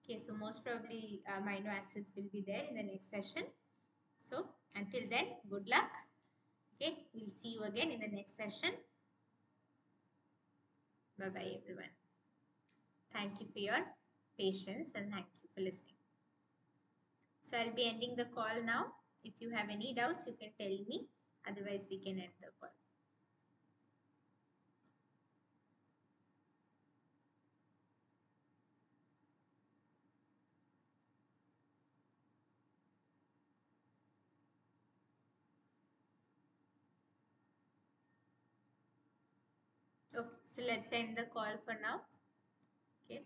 Okay, so most probably amino acids will be there in the next session. So until then, good luck. Okay, we'll see you again in the next session. Bye-bye, everyone. Thank you for your patience and thank you for listening. So I'll be ending the call now. If you have any doubts, you can tell me. Otherwise, we can end the call. Okay, so let's end the call for now. Okay.